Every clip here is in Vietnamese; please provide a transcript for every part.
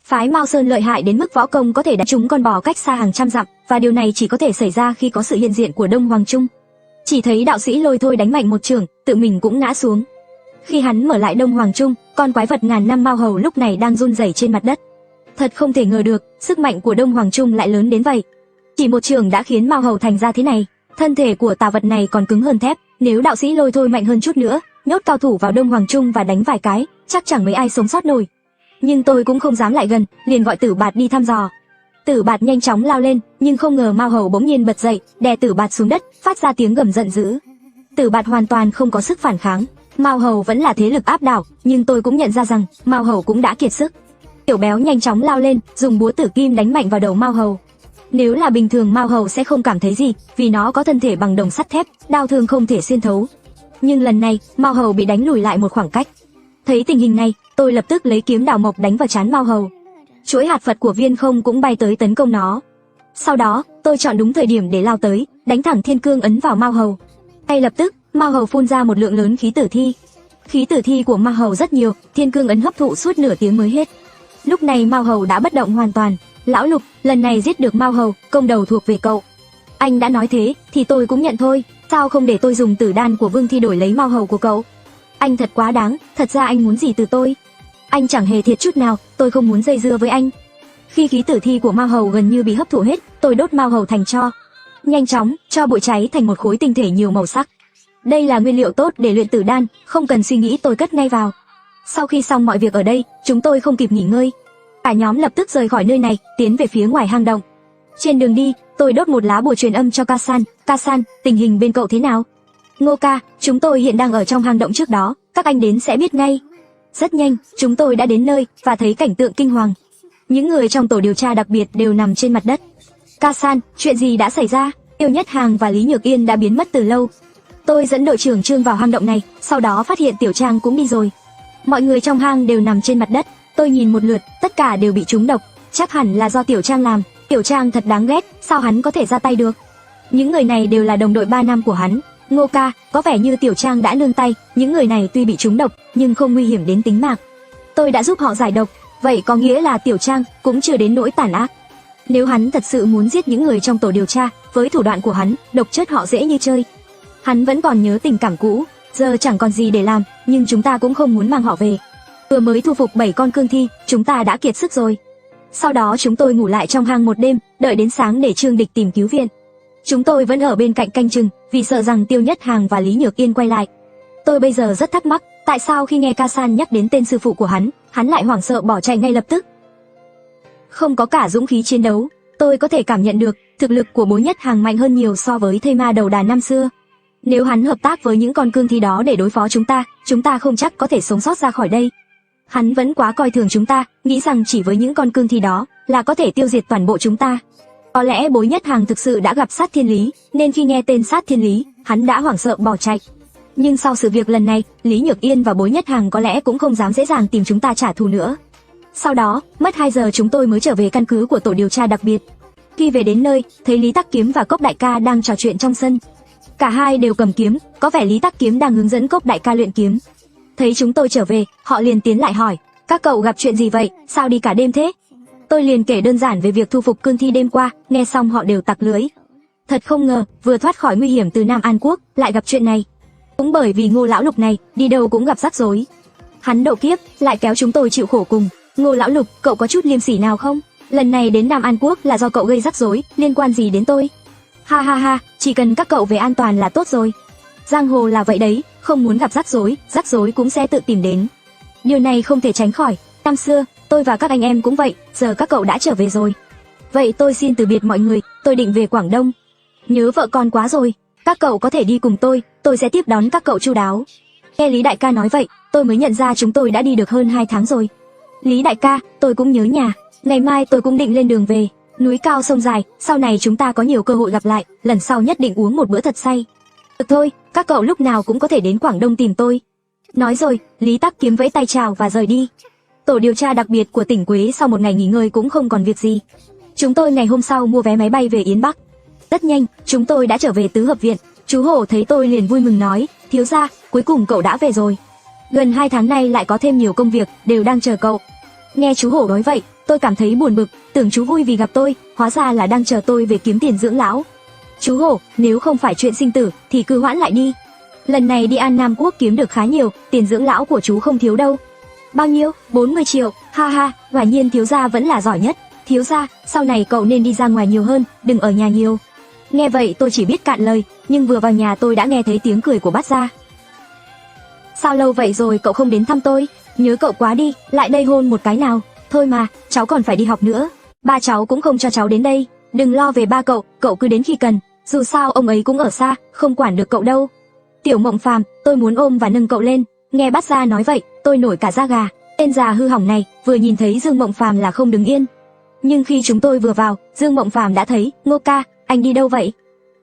Phái Mao Sơn lợi hại đến mức võ công có thể đánh trúng con bò cách xa hàng trăm dặm, và điều này chỉ có thể xảy ra khi có sự hiện diện của Đông Hoàng Trung. Chỉ thấy đạo sĩ Lôi Thôi đánh mạnh một chưởng, tự mình cũng ngã xuống. Khi hắn mở lại Đông Hoàng Trung, con quái vật ngàn năm Mao Hầu lúc này đang run rẩy trên mặt đất. Thật không thể ngờ được, sức mạnh của Đông Hoàng Trung lại lớn đến vậy. Chỉ một chưởng đã khiến Mao Hầu thành ra thế này. Thân thể của tà vật này còn cứng hơn thép, nếu đạo sĩ Lôi Thôi mạnh hơn chút nữa, nhốt cao thủ vào Đông Hoàng Trung và đánh vài cái, chắc chẳng mấy ai sống sót nổi. Nhưng tôi cũng không dám lại gần, liền gọi Tử Bạt đi thăm dò. Tử Bạt nhanh chóng lao lên, nhưng không ngờ Mao Hầu bỗng nhiên bật dậy, đè Tử Bạt xuống đất, phát ra tiếng gầm giận dữ. Tử Bạt hoàn toàn không có sức phản kháng. Mao Hầu vẫn là thế lực áp đảo, nhưng tôi cũng nhận ra rằng Mao Hầu cũng đã kiệt sức. Tiểu Béo nhanh chóng lao lên, dùng búa tử kim đánh mạnh vào đầu Mao Hầu. Nếu là bình thường Mao Hầu sẽ không cảm thấy gì, vì nó có thân thể bằng đồng sắt thép, đao thương không thể xuyên thấu. Nhưng lần này, Mao Hầu bị đánh lùi lại một khoảng cách. Thấy tình hình này, tôi lập tức lấy kiếm đào mộc đánh vào trán Mao Hầu. Chuỗi hạt Phật của Viên Không cũng bay tới tấn công nó. Sau đó, tôi chọn đúng thời điểm để lao tới, đánh thẳng Thiên Cương ấn vào Mao Hầu. Ngay lập tức, Mao Hầu phun ra một lượng lớn khí tử thi. Khí tử thi của Mao Hầu rất nhiều, Thiên Cương ấn hấp thụ suốt nửa tiếng mới hết. Lúc này Mao Hầu đã bất động hoàn toàn. Lão Lục, lần này giết được Mao Hầu, công đầu thuộc về cậu. Anh đã nói thế, thì tôi cũng nhận thôi. Sao không để tôi dùng tử đan của Vương Thi đổi lấy Mao Hầu của cậu? Anh thật quá đáng, thật ra anh muốn gì từ tôi? Anh chẳng hề thiệt chút nào, tôi không muốn dây dưa với anh. Khi khí tử thi của Mao Hầu gần như bị hấp thụ hết, tôi đốt Mao Hầu thành tro. Nhanh chóng, cho bụi cháy thành một khối tinh thể nhiều màu sắc. Đây là nguyên liệu tốt để luyện tử đan, không cần suy nghĩ tôi cất ngay vào. Sau khi xong mọi việc ở đây, chúng tôi không kịp nghỉ ngơi. Cả nhóm lập tức rời khỏi nơi này, tiến về phía ngoài hang động. Trên đường đi, tôi đốt một lá bùa truyền âm cho Kasan. Kasan, tình hình bên cậu thế nào? Ngô ca, chúng tôi hiện đang ở trong hang động trước đó, các anh đến sẽ biết ngay. Rất nhanh, chúng tôi đã đến nơi và thấy cảnh tượng kinh hoàng. Những người trong tổ điều tra đặc biệt đều nằm trên mặt đất. Kasan, chuyện gì đã xảy ra? Tiêu Nhất Hàng và Lý Nhược Yên đã biến mất từ lâu. Tôi dẫn đội trưởng Trương vào hang động này, sau đó phát hiện Tiểu Trang cũng đi rồi. Mọi người trong hang đều nằm trên mặt đất. Tôi nhìn một lượt, tất cả đều bị trúng độc, chắc hẳn là do Tiểu Trang làm. Tiểu Trang thật đáng ghét, sao hắn có thể ra tay được? Những người này đều là đồng đội 3 năm của hắn. Ngô ca, có vẻ như Tiểu Trang đã nương tay, những người này tuy bị trúng độc, nhưng không nguy hiểm đến tính mạng. Tôi đã giúp họ giải độc, vậy có nghĩa là Tiểu Trang cũng chưa đến nỗi tàn ác. Nếu hắn thật sự muốn giết những người trong tổ điều tra, với thủ đoạn của hắn, độc chết họ dễ như chơi. Hắn vẫn còn nhớ tình cảm cũ, giờ chẳng còn gì để làm, nhưng chúng ta cũng không muốn mang họ về. Vừa mới thu phục 7 con cương thi, chúng ta đã kiệt sức rồi. Sau đó chúng tôi ngủ lại trong hang một đêm, đợi đến sáng để Trương Địch tìm cứu viện. Chúng tôi vẫn ở bên cạnh canh chừng, vì sợ rằng Tiêu Nhất Hàng và Lý Nhược Yên quay lại. Tôi bây giờ rất thắc mắc, tại sao khi nghe Kasan nhắc đến tên sư phụ của hắn lại hoảng sợ bỏ chạy ngay lập tức. Không có cả dũng khí chiến đấu, tôi có thể cảm nhận được, thực lực của Bố Nhất Hàng mạnh hơn nhiều so với thây ma đầu đàn năm xưa. Nếu hắn hợp tác với những con cương thi đó để đối phó chúng ta không chắc có thể sống sót ra khỏi đây. Hắn vẫn quá coi thường chúng ta, nghĩ rằng chỉ với những con cương thi đó là có thể tiêu diệt toàn bộ chúng ta. Có lẽ Bối Nhất Hàng thực sự đã gặp Sát Thiên Lý, nên khi nghe tên Sát Thiên Lý, hắn đã hoảng sợ bỏ chạy. Nhưng sau sự việc lần này, Lý Nhược Yên và Bối Nhất Hàng có lẽ cũng không dám dễ dàng tìm chúng ta trả thù nữa. Sau đó, mất 2 giờ chúng tôi mới trở về căn cứ của tổ điều tra đặc biệt. Khi về đến nơi, thấy Lý Tắc Kiếm và Cốc Đại Ca đang trò chuyện trong sân. Cả hai đều cầm kiếm, có vẻ Lý Tắc Kiếm đang hướng dẫn Cốc Đại Ca luyện kiếm. Thấy chúng tôi trở về, họ liền tiến lại hỏi, các cậu gặp chuyện gì vậy, sao đi cả đêm thế? Tôi liền kể đơn giản về việc thu phục cương thi đêm qua, nghe xong họ đều tặc lưỡi. Thật không ngờ, vừa thoát khỏi nguy hiểm từ Nam An Quốc, lại gặp chuyện này. Cũng bởi vì Ngô lão Lục này, đi đâu cũng gặp rắc rối. Hắn độ kiếp, lại kéo chúng tôi chịu khổ cùng. Ngô lão Lục, cậu có chút liêm sỉ nào không? Lần này đến Nam An Quốc là do cậu gây rắc rối, liên quan gì đến tôi? Ha ha ha, chỉ cần các cậu về an toàn là tốt rồi. Giang hồ là vậy đấy, không muốn gặp rắc rối cũng sẽ tự tìm đến. Điều này không thể tránh khỏi, năm xưa, tôi và các anh em cũng vậy, giờ các cậu đã trở về rồi. Vậy tôi xin từ biệt mọi người, tôi định về Quảng Đông. Nhớ vợ con quá rồi, các cậu có thể đi cùng tôi sẽ tiếp đón các cậu chu đáo. Nghe Lý đại ca nói vậy, tôi mới nhận ra chúng tôi đã đi được hơn 2 tháng rồi. Lý đại ca, tôi cũng nhớ nhà, ngày mai tôi cũng định lên đường về. Núi cao sông dài, sau này chúng ta có nhiều cơ hội gặp lại, lần sau nhất định uống một bữa thật say. Được thôi, các cậu lúc nào cũng có thể đến Quảng Đông tìm tôi. Nói rồi, Lý Tắc Kiếm vẫy tay chào và rời đi. Tổ điều tra đặc biệt của tỉnh Quế sau một ngày nghỉ ngơi cũng không còn việc gì. Chúng tôi ngày hôm sau mua vé máy bay về Yến Bắc. Rất nhanh, chúng tôi đã trở về Tứ Hợp Viện. Chú Hổ thấy tôi liền vui mừng nói, thiếu gia, cuối cùng cậu đã về rồi. Gần 2 tháng nay lại có thêm nhiều công việc, đều đang chờ cậu. Nghe chú Hổ nói vậy, Tôi cảm thấy buồn bực, tưởng chú vui vì gặp tôi, hóa ra là đang chờ tôi về kiếm tiền dưỡng lão. Chú Hổ, nếu không phải chuyện sinh tử thì cứ hoãn lại đi. Lần này đi An Nam Quốc kiếm được khá nhiều, tiền dưỡng lão của chú không thiếu đâu. Bao nhiêu? 40 triệu, ha ha, quả nhiên thiếu gia vẫn là giỏi nhất. Thiếu gia, sau này cậu nên đi ra ngoài nhiều hơn, đừng ở nhà nhiều. Nghe vậy tôi chỉ biết cạn lời, nhưng vừa vào nhà tôi đã nghe thấy tiếng cười của Bát Gia. Sao lâu vậy rồi cậu không đến thăm tôi? Nhớ cậu quá đi, lại đây hôn một cái nào. Thôi mà, cháu còn phải đi học nữa. Ba cháu cũng không cho cháu đến đây. Đừng lo về ba cậu cứ đến khi cần. Dù sao ông ấy cũng ở xa, không quản được cậu đâu. Tiểu Mộng Phàm, tôi muốn ôm và nâng cậu lên. Nghe Bát Gia nói vậy, tôi nổi cả da gà. Tên già hư hỏng này, vừa nhìn thấy Dương Mộng Phàm là không đứng yên. Nhưng khi chúng tôi vừa vào, Dương Mộng Phàm đã thấy. Ngô ca, anh đi đâu vậy?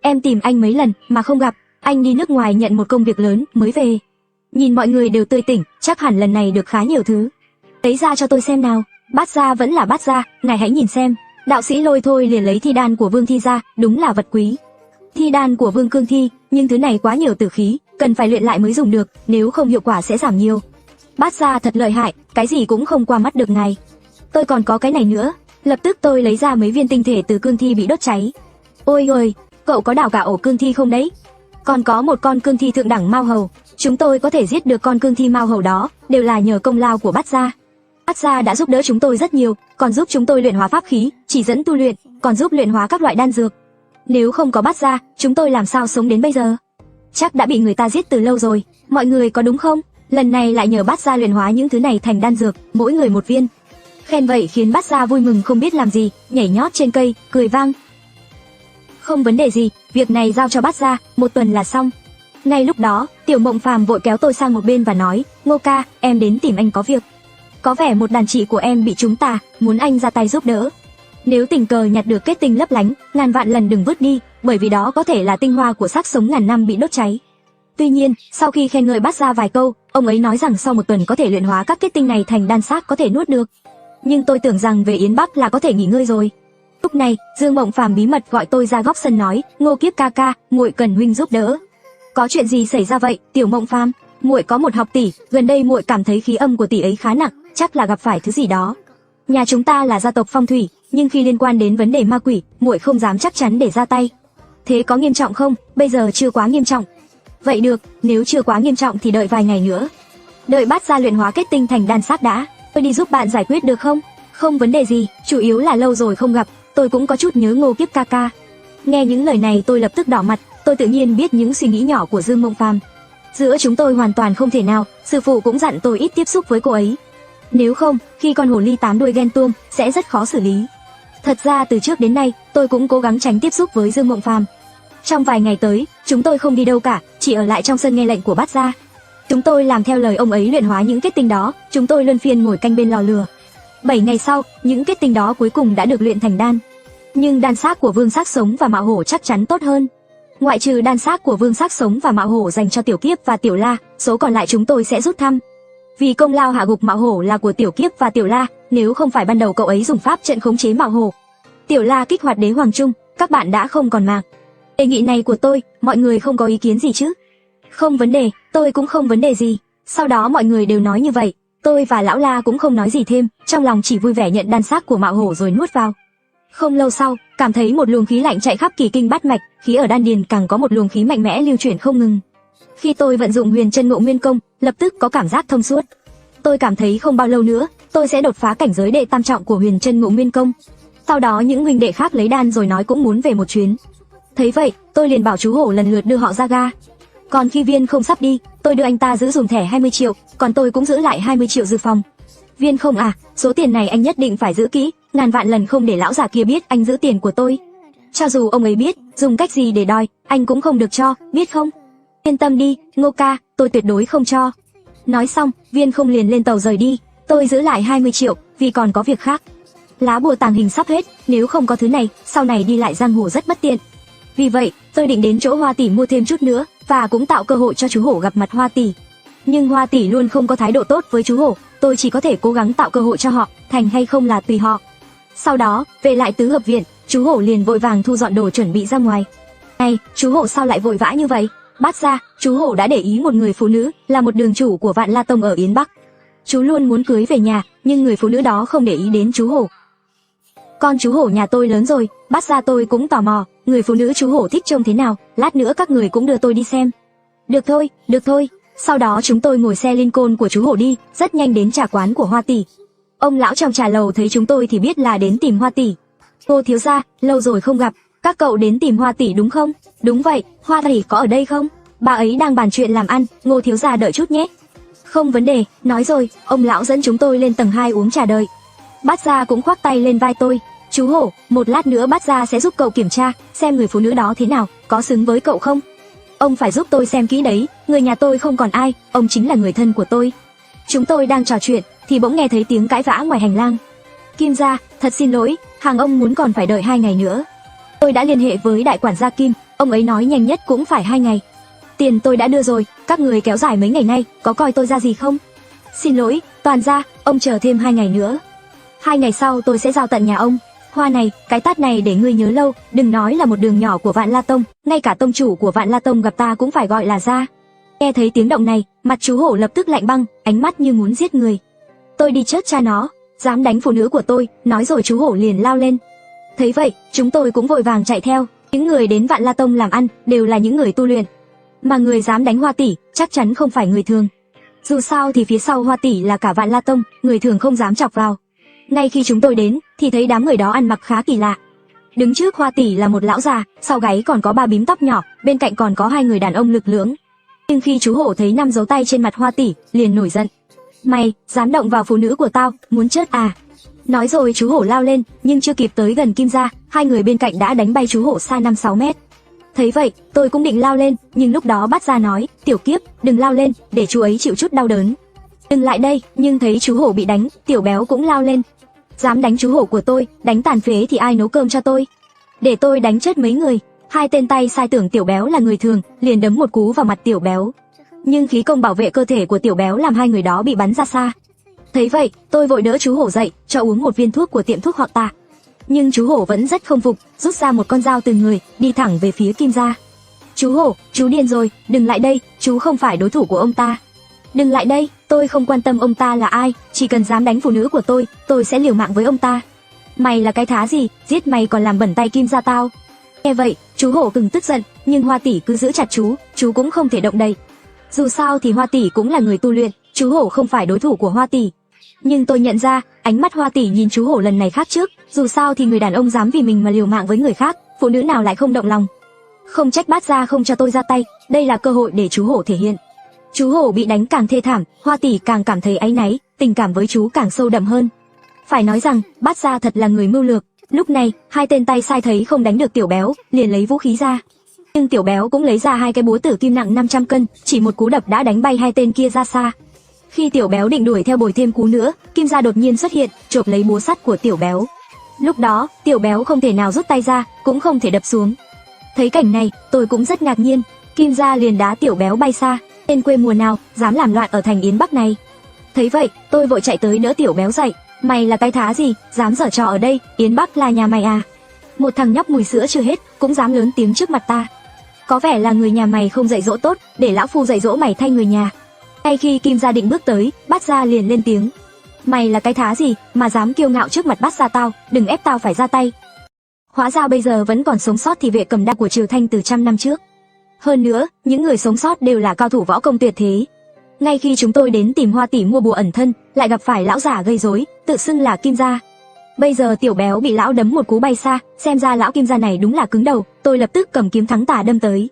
Em tìm anh mấy lần mà không gặp. Anh đi nước ngoài nhận một công việc lớn mới về. Nhìn mọi người đều tươi tỉnh, chắc hẳn lần này được khá nhiều thứ. Lấy ra cho tôi xem nào. Bát Gia vẫn là Bát Gia, ngài hãy nhìn xem. Đạo sĩ Lôi Thôi liền lấy thi đan của Vương Thi ra, đúng là vật quý. Thi đan của Vương Cương Thi, nhưng thứ này quá nhiều tử khí, cần phải luyện lại mới dùng được, nếu không hiệu quả sẽ giảm nhiều. Bát Gia thật lợi hại, cái gì cũng không qua mắt được ngài. Tôi còn có cái này nữa. Lập tức tôi lấy ra mấy viên tinh thể từ cương thi bị đốt cháy. Ôi ôi, cậu có đào cả ổ cương thi không đấy? Còn có một con cương thi thượng đẳng Mao Hầu. Chúng tôi có thể giết được con cương thi Mao Hầu đó, đều là nhờ công lao của Bát Gia. Bát Gia đã giúp đỡ chúng tôi rất nhiều, còn giúp chúng tôi luyện hóa pháp khí, chỉ dẫn tu luyện, còn giúp luyện hóa các loại đan dược. Nếu không có Bát Gia, chúng tôi làm sao sống đến bây giờ? Chắc đã bị người ta giết từ lâu rồi. Mọi người có đúng không? Lần này lại nhờ Bát Gia luyện hóa những thứ này thành đan dược, mỗi người một viên. Khen vậy khiến Bát Gia vui mừng không biết làm gì, nhảy nhót trên cây, cười vang. Không vấn đề gì, việc này giao cho Bát Gia, một tuần là xong. Ngay lúc đó, Tiểu Mộng Phàm vội kéo tôi sang một bên và nói, Ngô ca, em đến tìm anh có việc. Có vẻ một đàn chị của em bị trúng tà, muốn anh ra tay giúp đỡ. Nếu tình cờ nhặt được kết tinh lấp lánh, ngàn vạn lần đừng vứt đi, bởi vì đó có thể là tinh hoa của xác sống ngàn năm bị đốt cháy. Tuy nhiên, sau khi khen ngợi Bát Gia vài câu, ông ấy nói rằng sau một tuần có thể luyện hóa các kết tinh này thành đan xác có thể nuốt được. Nhưng tôi tưởng rằng về Yến Bắc là có thể nghỉ ngơi rồi. Lúc này, Dương Mộng Phàm bí mật gọi tôi ra góc sân nói, Ngô Kiếp ca ca, muội cần huynh giúp đỡ. Có chuyện gì xảy ra vậy, Tiểu Mộng Phàm? Muội có một học tỷ, gần đây muội cảm thấy khí âm của tỷ ấy khá nặng, chắc là gặp phải thứ gì đó. Nhà chúng ta là gia tộc phong thủy, nhưng khi liên quan đến vấn đề ma quỷ, muội không dám chắc chắn để ra tay. Thế có nghiêm trọng không? Bây giờ chưa quá nghiêm trọng. Vậy được, nếu chưa quá nghiêm trọng thì đợi vài ngày nữa. Đợi Bát Gia luyện hóa kết tinh thành đan xác đã, tôi đi giúp bạn giải quyết được không? Không vấn đề gì, chủ yếu là lâu rồi không gặp, tôi cũng có chút nhớ Ngô Kiếp ca ca. Nghe những lời này tôi lập tức đỏ mặt, tôi tự nhiên biết những suy nghĩ nhỏ của Dương Mộng Phàm. Giữa chúng tôi hoàn toàn không thể nào, sư phụ cũng dặn tôi ít tiếp xúc với cô ấy. Nếu không, khi con hồ ly 8 đuôi ghen tuông, sẽ rất khó xử lý. Thật ra từ trước đến nay, tôi cũng cố gắng tránh tiếp xúc với Dương Mộng Phàm. Trong vài ngày tới, chúng tôi không đi đâu cả, chỉ ở lại trong sân nghe lệnh của Bát Gia. Chúng tôi làm theo lời ông ấy luyện hóa những kết tinh đó, chúng tôi luân phiên ngồi canh bên lò lửa. 7 ngày sau, những kết tinh đó cuối cùng đã được luyện thành đan. Nhưng đan xác của Vương Xác Sống và Mạo Hổ chắc chắn tốt hơn. Ngoại trừ đan xác của Vương Xác Sống và Mạo Hổ dành cho Tiểu Kiếp và Tiểu La, số còn lại chúng tôi sẽ rút thăm. Vì công lao hạ gục Mạo Hổ là của Tiểu Kiếp và Tiểu La, nếu không phải ban đầu cậu ấy dùng pháp trận khống chế Mạo Hổ, Tiểu La kích hoạt Đế Hoàng Trung, các bạn đã không còn mạng. Đề nghị này của tôi, mọi người không có ý kiến gì chứ? Không vấn đề, tôi cũng không vấn đề gì. Sau đó mọi người đều nói như vậy, tôi và Lão La cũng không nói gì thêm, trong lòng chỉ vui vẻ nhận đan xác của Mạo Hổ rồi nuốt vào. Không lâu sau, cảm thấy một luồng khí lạnh chạy khắp kỳ kinh bát mạch, khí ở đan điền càng có một luồng khí mạnh mẽ lưu chuyển không ngừng. Khi tôi vận dụng Huyền Chân Ngộ Nguyên Công, lập tức có cảm giác thông suốt. Tôi cảm thấy không bao lâu nữa, tôi sẽ đột phá cảnh giới đệ tam trọng của Huyền Chân Ngộ Nguyên Công. Sau đó những huynh đệ khác lấy đan rồi nói cũng muốn về một chuyến. Thấy vậy, tôi liền bảo chú Hổ lần lượt đưa họ ra ga. Còn khi Viên Không sắp đi, tôi đưa anh ta giữ dùm thẻ 20 triệu, còn tôi cũng giữ lại 20 triệu dự phòng. Viên Không à, số tiền này anh nhất định phải giữ kỹ, ngàn vạn lần không để lão già kia biết anh giữ tiền của tôi. Cho dù ông ấy biết, dùng cách gì để đòi, anh cũng không được cho, biết không? Yên tâm đi, Ngô ca, tôi tuyệt đối không cho. Nói xong, Viên Không liền lên tàu rời đi, tôi giữ lại 20 triệu, vì còn có việc khác. Lá bùa tàng hình sắp hết, nếu không có thứ này, sau này đi lại giang hồ rất bất tiện. Vì vậy, tôi định đến chỗ Hoa tỷ mua thêm chút nữa, và cũng tạo cơ hội cho chú Hổ gặp mặt Hoa tỷ. Nhưng Hoa tỷ luôn không có thái độ tốt với chú Hổ, tôi chỉ có thể cố gắng tạo cơ hội cho họ, thành hay không là tùy họ. Sau đó, về lại tứ hợp viện, chú Hổ liền vội vàng thu dọn đồ chuẩn bị ra ngoài. Này, chú Hổ sao lại vội vã như vậy? Bát Gia, chú Hổ đã để ý một người phụ nữ, là một đường chủ của Vạn La Tông ở Yến Bắc. Chú luôn muốn cưới về nhà, nhưng người phụ nữ đó không để ý đến chú hổ. Con chú hổ nhà tôi lớn rồi, Bát gia tôi cũng tò mò, người phụ nữ chú hổ thích trông thế nào, lát nữa các người cũng đưa tôi đi xem. Được thôi. Sau đó chúng tôi ngồi xe Lincoln của chú hổ đi, rất nhanh đến trà quán của Hoa tỷ. Ông lão trong trà lầu thấy chúng tôi thì biết là đến tìm Hoa tỷ. Cô thiếu gia, lâu rồi không gặp, các cậu đến tìm Hoa tỷ đúng không? Đúng vậy, Hoa tỷ có ở đây không? Bà ấy đang bàn chuyện làm ăn, Ngô thiếu gia đợi chút nhé. Không vấn đề, nói rồi, ông lão dẫn chúng tôi lên tầng 2 uống trà đợi. Bát gia cũng khoác tay lên vai tôi. Chú hổ, một lát nữa Bát gia sẽ giúp cậu kiểm tra, xem người phụ nữ đó thế nào, có xứng với cậu không? Ông phải giúp tôi xem kỹ đấy, người nhà tôi không còn ai, ông chính là người thân của tôi. Chúng tôi đang trò chuyện, thì bỗng nghe thấy tiếng cãi vã ngoài hành lang. Kim gia, thật xin lỗi, hàng ông muốn còn phải đợi 2 ngày nữa. Tôi đã liên hệ với đại quản gia Kim, ông ấy nói nhanh nhất cũng phải 2 ngày. Tiền tôi đã đưa rồi, các người kéo dài mấy ngày nay, có coi tôi ra gì không? Xin lỗi, toàn gia, ông chờ thêm 2 ngày nữa. 2 ngày sau tôi sẽ giao tận nhà ông. Hoa này, cái tát này để ngươi nhớ lâu, đừng nói là một đường nhỏ của Vạn La Tông, ngay cả tông chủ của Vạn La Tông gặp ta cũng phải gọi là gia. Nghe thấy tiếng động này, mặt chú hổ lập tức lạnh băng, ánh mắt như muốn giết người. Tôi đi chớt cha nó, dám đánh phụ nữ của tôi, nói rồi chú hổ liền lao lên. Thấy vậy, chúng tôi cũng vội vàng chạy theo, những người đến Vạn La Tông làm ăn đều là những người tu luyện. Mà người dám đánh Hoa tỷ, chắc chắn không phải người thường. Dù sao thì phía sau Hoa tỷ là cả Vạn La Tông, người thường không dám chọc vào. Ngay khi chúng tôi đến, thì thấy đám người đó ăn mặc khá kỳ lạ. Đứng trước Hoa tỷ là một lão già, sau gáy còn có 3 bím tóc nhỏ, bên cạnh còn có 2 người đàn ông lực lưỡng. Nhưng khi chú hổ thấy 5 dấu tay trên mặt Hoa tỷ, liền nổi giận. Mày, dám động vào phụ nữ của tao, muốn chết à? Nói rồi chú hổ lao lên, nhưng chưa kịp tới gần Kim gia, 2 người bên cạnh đã đánh bay chú hổ xa 5-6 mét. Thấy vậy, tôi cũng định lao lên, nhưng lúc đó Bát gia nói, tiểu kiếp, đừng lao lên, để chú ấy chịu chút đau đớn. Đừng lại đây, nhưng thấy chú hổ bị đánh, tiểu béo cũng lao lên. Dám đánh chú hổ của tôi, đánh tàn phế thì ai nấu cơm cho tôi? Để tôi đánh chết mấy người. 2 tên tay sai tưởng tiểu béo là người thường, liền đấm một cú vào mặt tiểu béo. Nhưng khí công bảo vệ cơ thể của tiểu béo làm 2 người đó bị bắn ra xa. Thấy vậy, tôi vội đỡ chú hổ dậy, cho uống một viên thuốc của tiệm thuốc họ Tạ. Nhưng chú hổ vẫn rất không phục, rút ra một con dao từ người, đi thẳng về phía Kim gia. Chú hổ, chú điên rồi, đừng lại đây, chú không phải đối thủ của ông ta. Đừng lại đây, tôi không quan tâm ông ta là ai, chỉ cần dám đánh phụ nữ của tôi sẽ liều mạng với ông ta. Mày là cái thá gì, giết mày còn làm bẩn tay Kim gia tao. Nghe vậy, chú hổ từng tức giận, nhưng Hoa tỷ cứ giữ chặt chú cũng không thể động đậy. Dù sao thì Hoa tỷ cũng là người tu luyện, chú hổ không phải đối thủ của Hoa tỷ. Nhưng tôi nhận ra, ánh mắt Hoa tỷ nhìn chú hổ lần này khác trước, dù sao thì người đàn ông dám vì mình mà liều mạng với người khác, phụ nữ nào lại không động lòng. Không trách Bát gia không cho tôi ra tay, đây là cơ hội để chú hổ thể hiện. Chú hổ bị đánh càng thê thảm, Hoa tỷ càng cảm thấy áy náy, tình cảm với chú càng sâu đậm hơn. Phải nói rằng, Bát gia thật là người mưu lược. Lúc này, 2 tên tay sai thấy không đánh được tiểu béo, liền lấy vũ khí ra. Nhưng tiểu béo cũng lấy ra 2 cái búa tử kim nặng 500 cân, chỉ một cú đập đã đánh bay 2 tên kia ra xa. Khi tiểu béo định đuổi theo bồi thêm cú nữa, Kim gia đột nhiên xuất hiện, chộp lấy búa sắt của tiểu béo. Lúc đó, tiểu béo không thể nào rút tay ra, cũng không thể đập xuống. Thấy cảnh này, tôi cũng rất ngạc nhiên, Kim gia liền đá tiểu béo bay xa. Tên quê mùa nào dám làm loạn ở thành Yến Bắc này? Thấy vậy, tôi vội chạy tới đỡ tiểu béo dậy. Mày là cái thá gì, dám giở trò ở đây, Yến Bắc là nhà mày à? Một thằng nhóc mùi sữa chưa hết, cũng dám lớn tiếng trước mặt ta. Có vẻ là người nhà mày không dạy dỗ tốt, để lão phu dạy dỗ mày thay người nhà. Ngay khi Kim gia định bước tới, Bát gia liền lên tiếng. Mày là cái thá gì, mà dám kiêu ngạo trước mặt Bát gia tao, đừng ép tao phải ra tay. Hóa ra bây giờ vẫn còn sống sót thì vệ cầm đao của Triều Thanh từ 100 năm trước. Hơn nữa, những người sống sót đều là cao thủ võ công tuyệt thế. Ngay khi chúng tôi đến tìm Hoa tỷ mua bùa ẩn thân, lại gặp phải lão già gây rối, tự xưng là Kim gia. Bây giờ tiểu béo bị lão đấm một cú bay xa, xem ra lão Kim gia này đúng là cứng đầu, tôi lập tức cầm kiếm thắng tà đâm tới.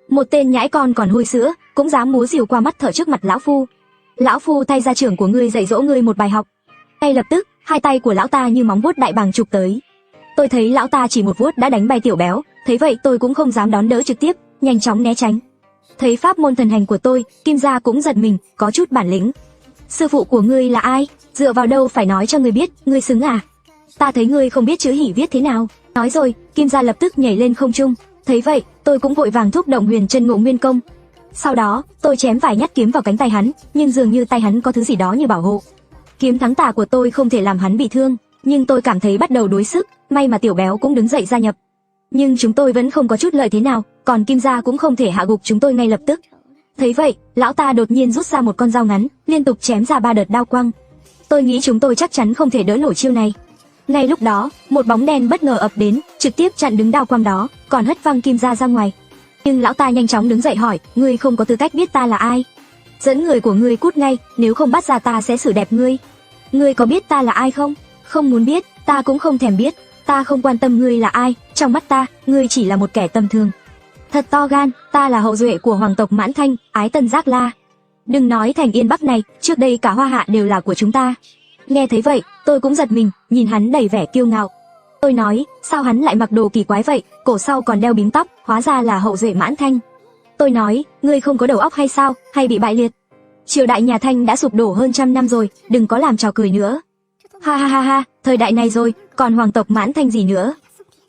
Một tên nhãi con còn hôi sữa, cũng dám múa rìu qua mắt thở trước mặt lão phu. Lão phu thay gia trưởng của ngươi dạy dỗ ngươi một bài học. Ngay lập tức, 2 tay của lão ta như móng vuốt đại bàng chụp tới. Tôi thấy lão ta chỉ một vuốt đã đánh bay tiểu béo, thấy vậy tôi cũng không dám đón đỡ trực tiếp, nhanh chóng né tránh. Thấy pháp môn thần hành của tôi, Kim gia cũng giật mình, có chút bản lĩnh. Sư phụ của ngươi là ai? Dựa vào đâu phải nói cho ngươi biết, ngươi xứng à? Ta thấy ngươi không biết chữ hỉ viết thế nào. Nói rồi, Kim gia lập tức nhảy lên không trung. Thấy vậy, tôi cũng vội vàng thúc động Huyền Chân Ngộ Nguyên Công. Sau đó, tôi chém vài nhát kiếm vào cánh tay hắn, nhưng dường như tay hắn có thứ gì đó như bảo hộ. Kiếm thắng tà của tôi không thể làm hắn bị thương, nhưng tôi cảm thấy bắt đầu đuối sức, may mà tiểu béo cũng đứng dậy gia nhập. Nhưng chúng tôi vẫn không có chút lợi thế nào, còn Kim gia cũng không thể hạ gục chúng tôi ngay lập tức. Thấy vậy, lão ta đột nhiên rút ra một con dao ngắn, liên tục chém ra 3 đợt đao quang. Tôi nghĩ chúng tôi chắc chắn không thể đỡ nổi chiêu này. Ngay lúc đó, một bóng đen bất ngờ ập đến, trực tiếp chặn đứng đao quang đó, còn hất văng Kim Gia ra ngoài. Nhưng lão ta nhanh chóng đứng dậy hỏi, ngươi không có tư cách biết ta là ai. Dẫn người của ngươi cút ngay, nếu không bắt ra ta sẽ xử đẹp ngươi. Ngươi có biết ta là ai không? Không muốn biết, ta cũng không thèm biết. Ta không quan tâm ngươi là ai, trong mắt ta, ngươi chỉ là một kẻ tầm thường. Thật to gan, ta là hậu duệ của hoàng tộc Mãn Thanh, Ái Tân Giác La. Đừng nói thành Yên Bắc này, trước đây cả Hoa Hạ đều là của chúng ta. Nghe thấy vậy, tôi cũng giật mình, nhìn hắn đầy vẻ kiêu ngạo. Tôi nói, sao hắn lại mặc đồ kỳ quái vậy, cổ sau còn đeo bím tóc, hóa ra là hậu duệ Mãn Thanh. Tôi nói, ngươi không có đầu óc hay sao, hay bị bại liệt? Triều đại nhà Thanh đã sụp đổ hơn 100 năm rồi, đừng có làm trò cười nữa. Ha ha ha ha, thời đại này rồi, còn hoàng tộc Mãn Thanh gì nữa?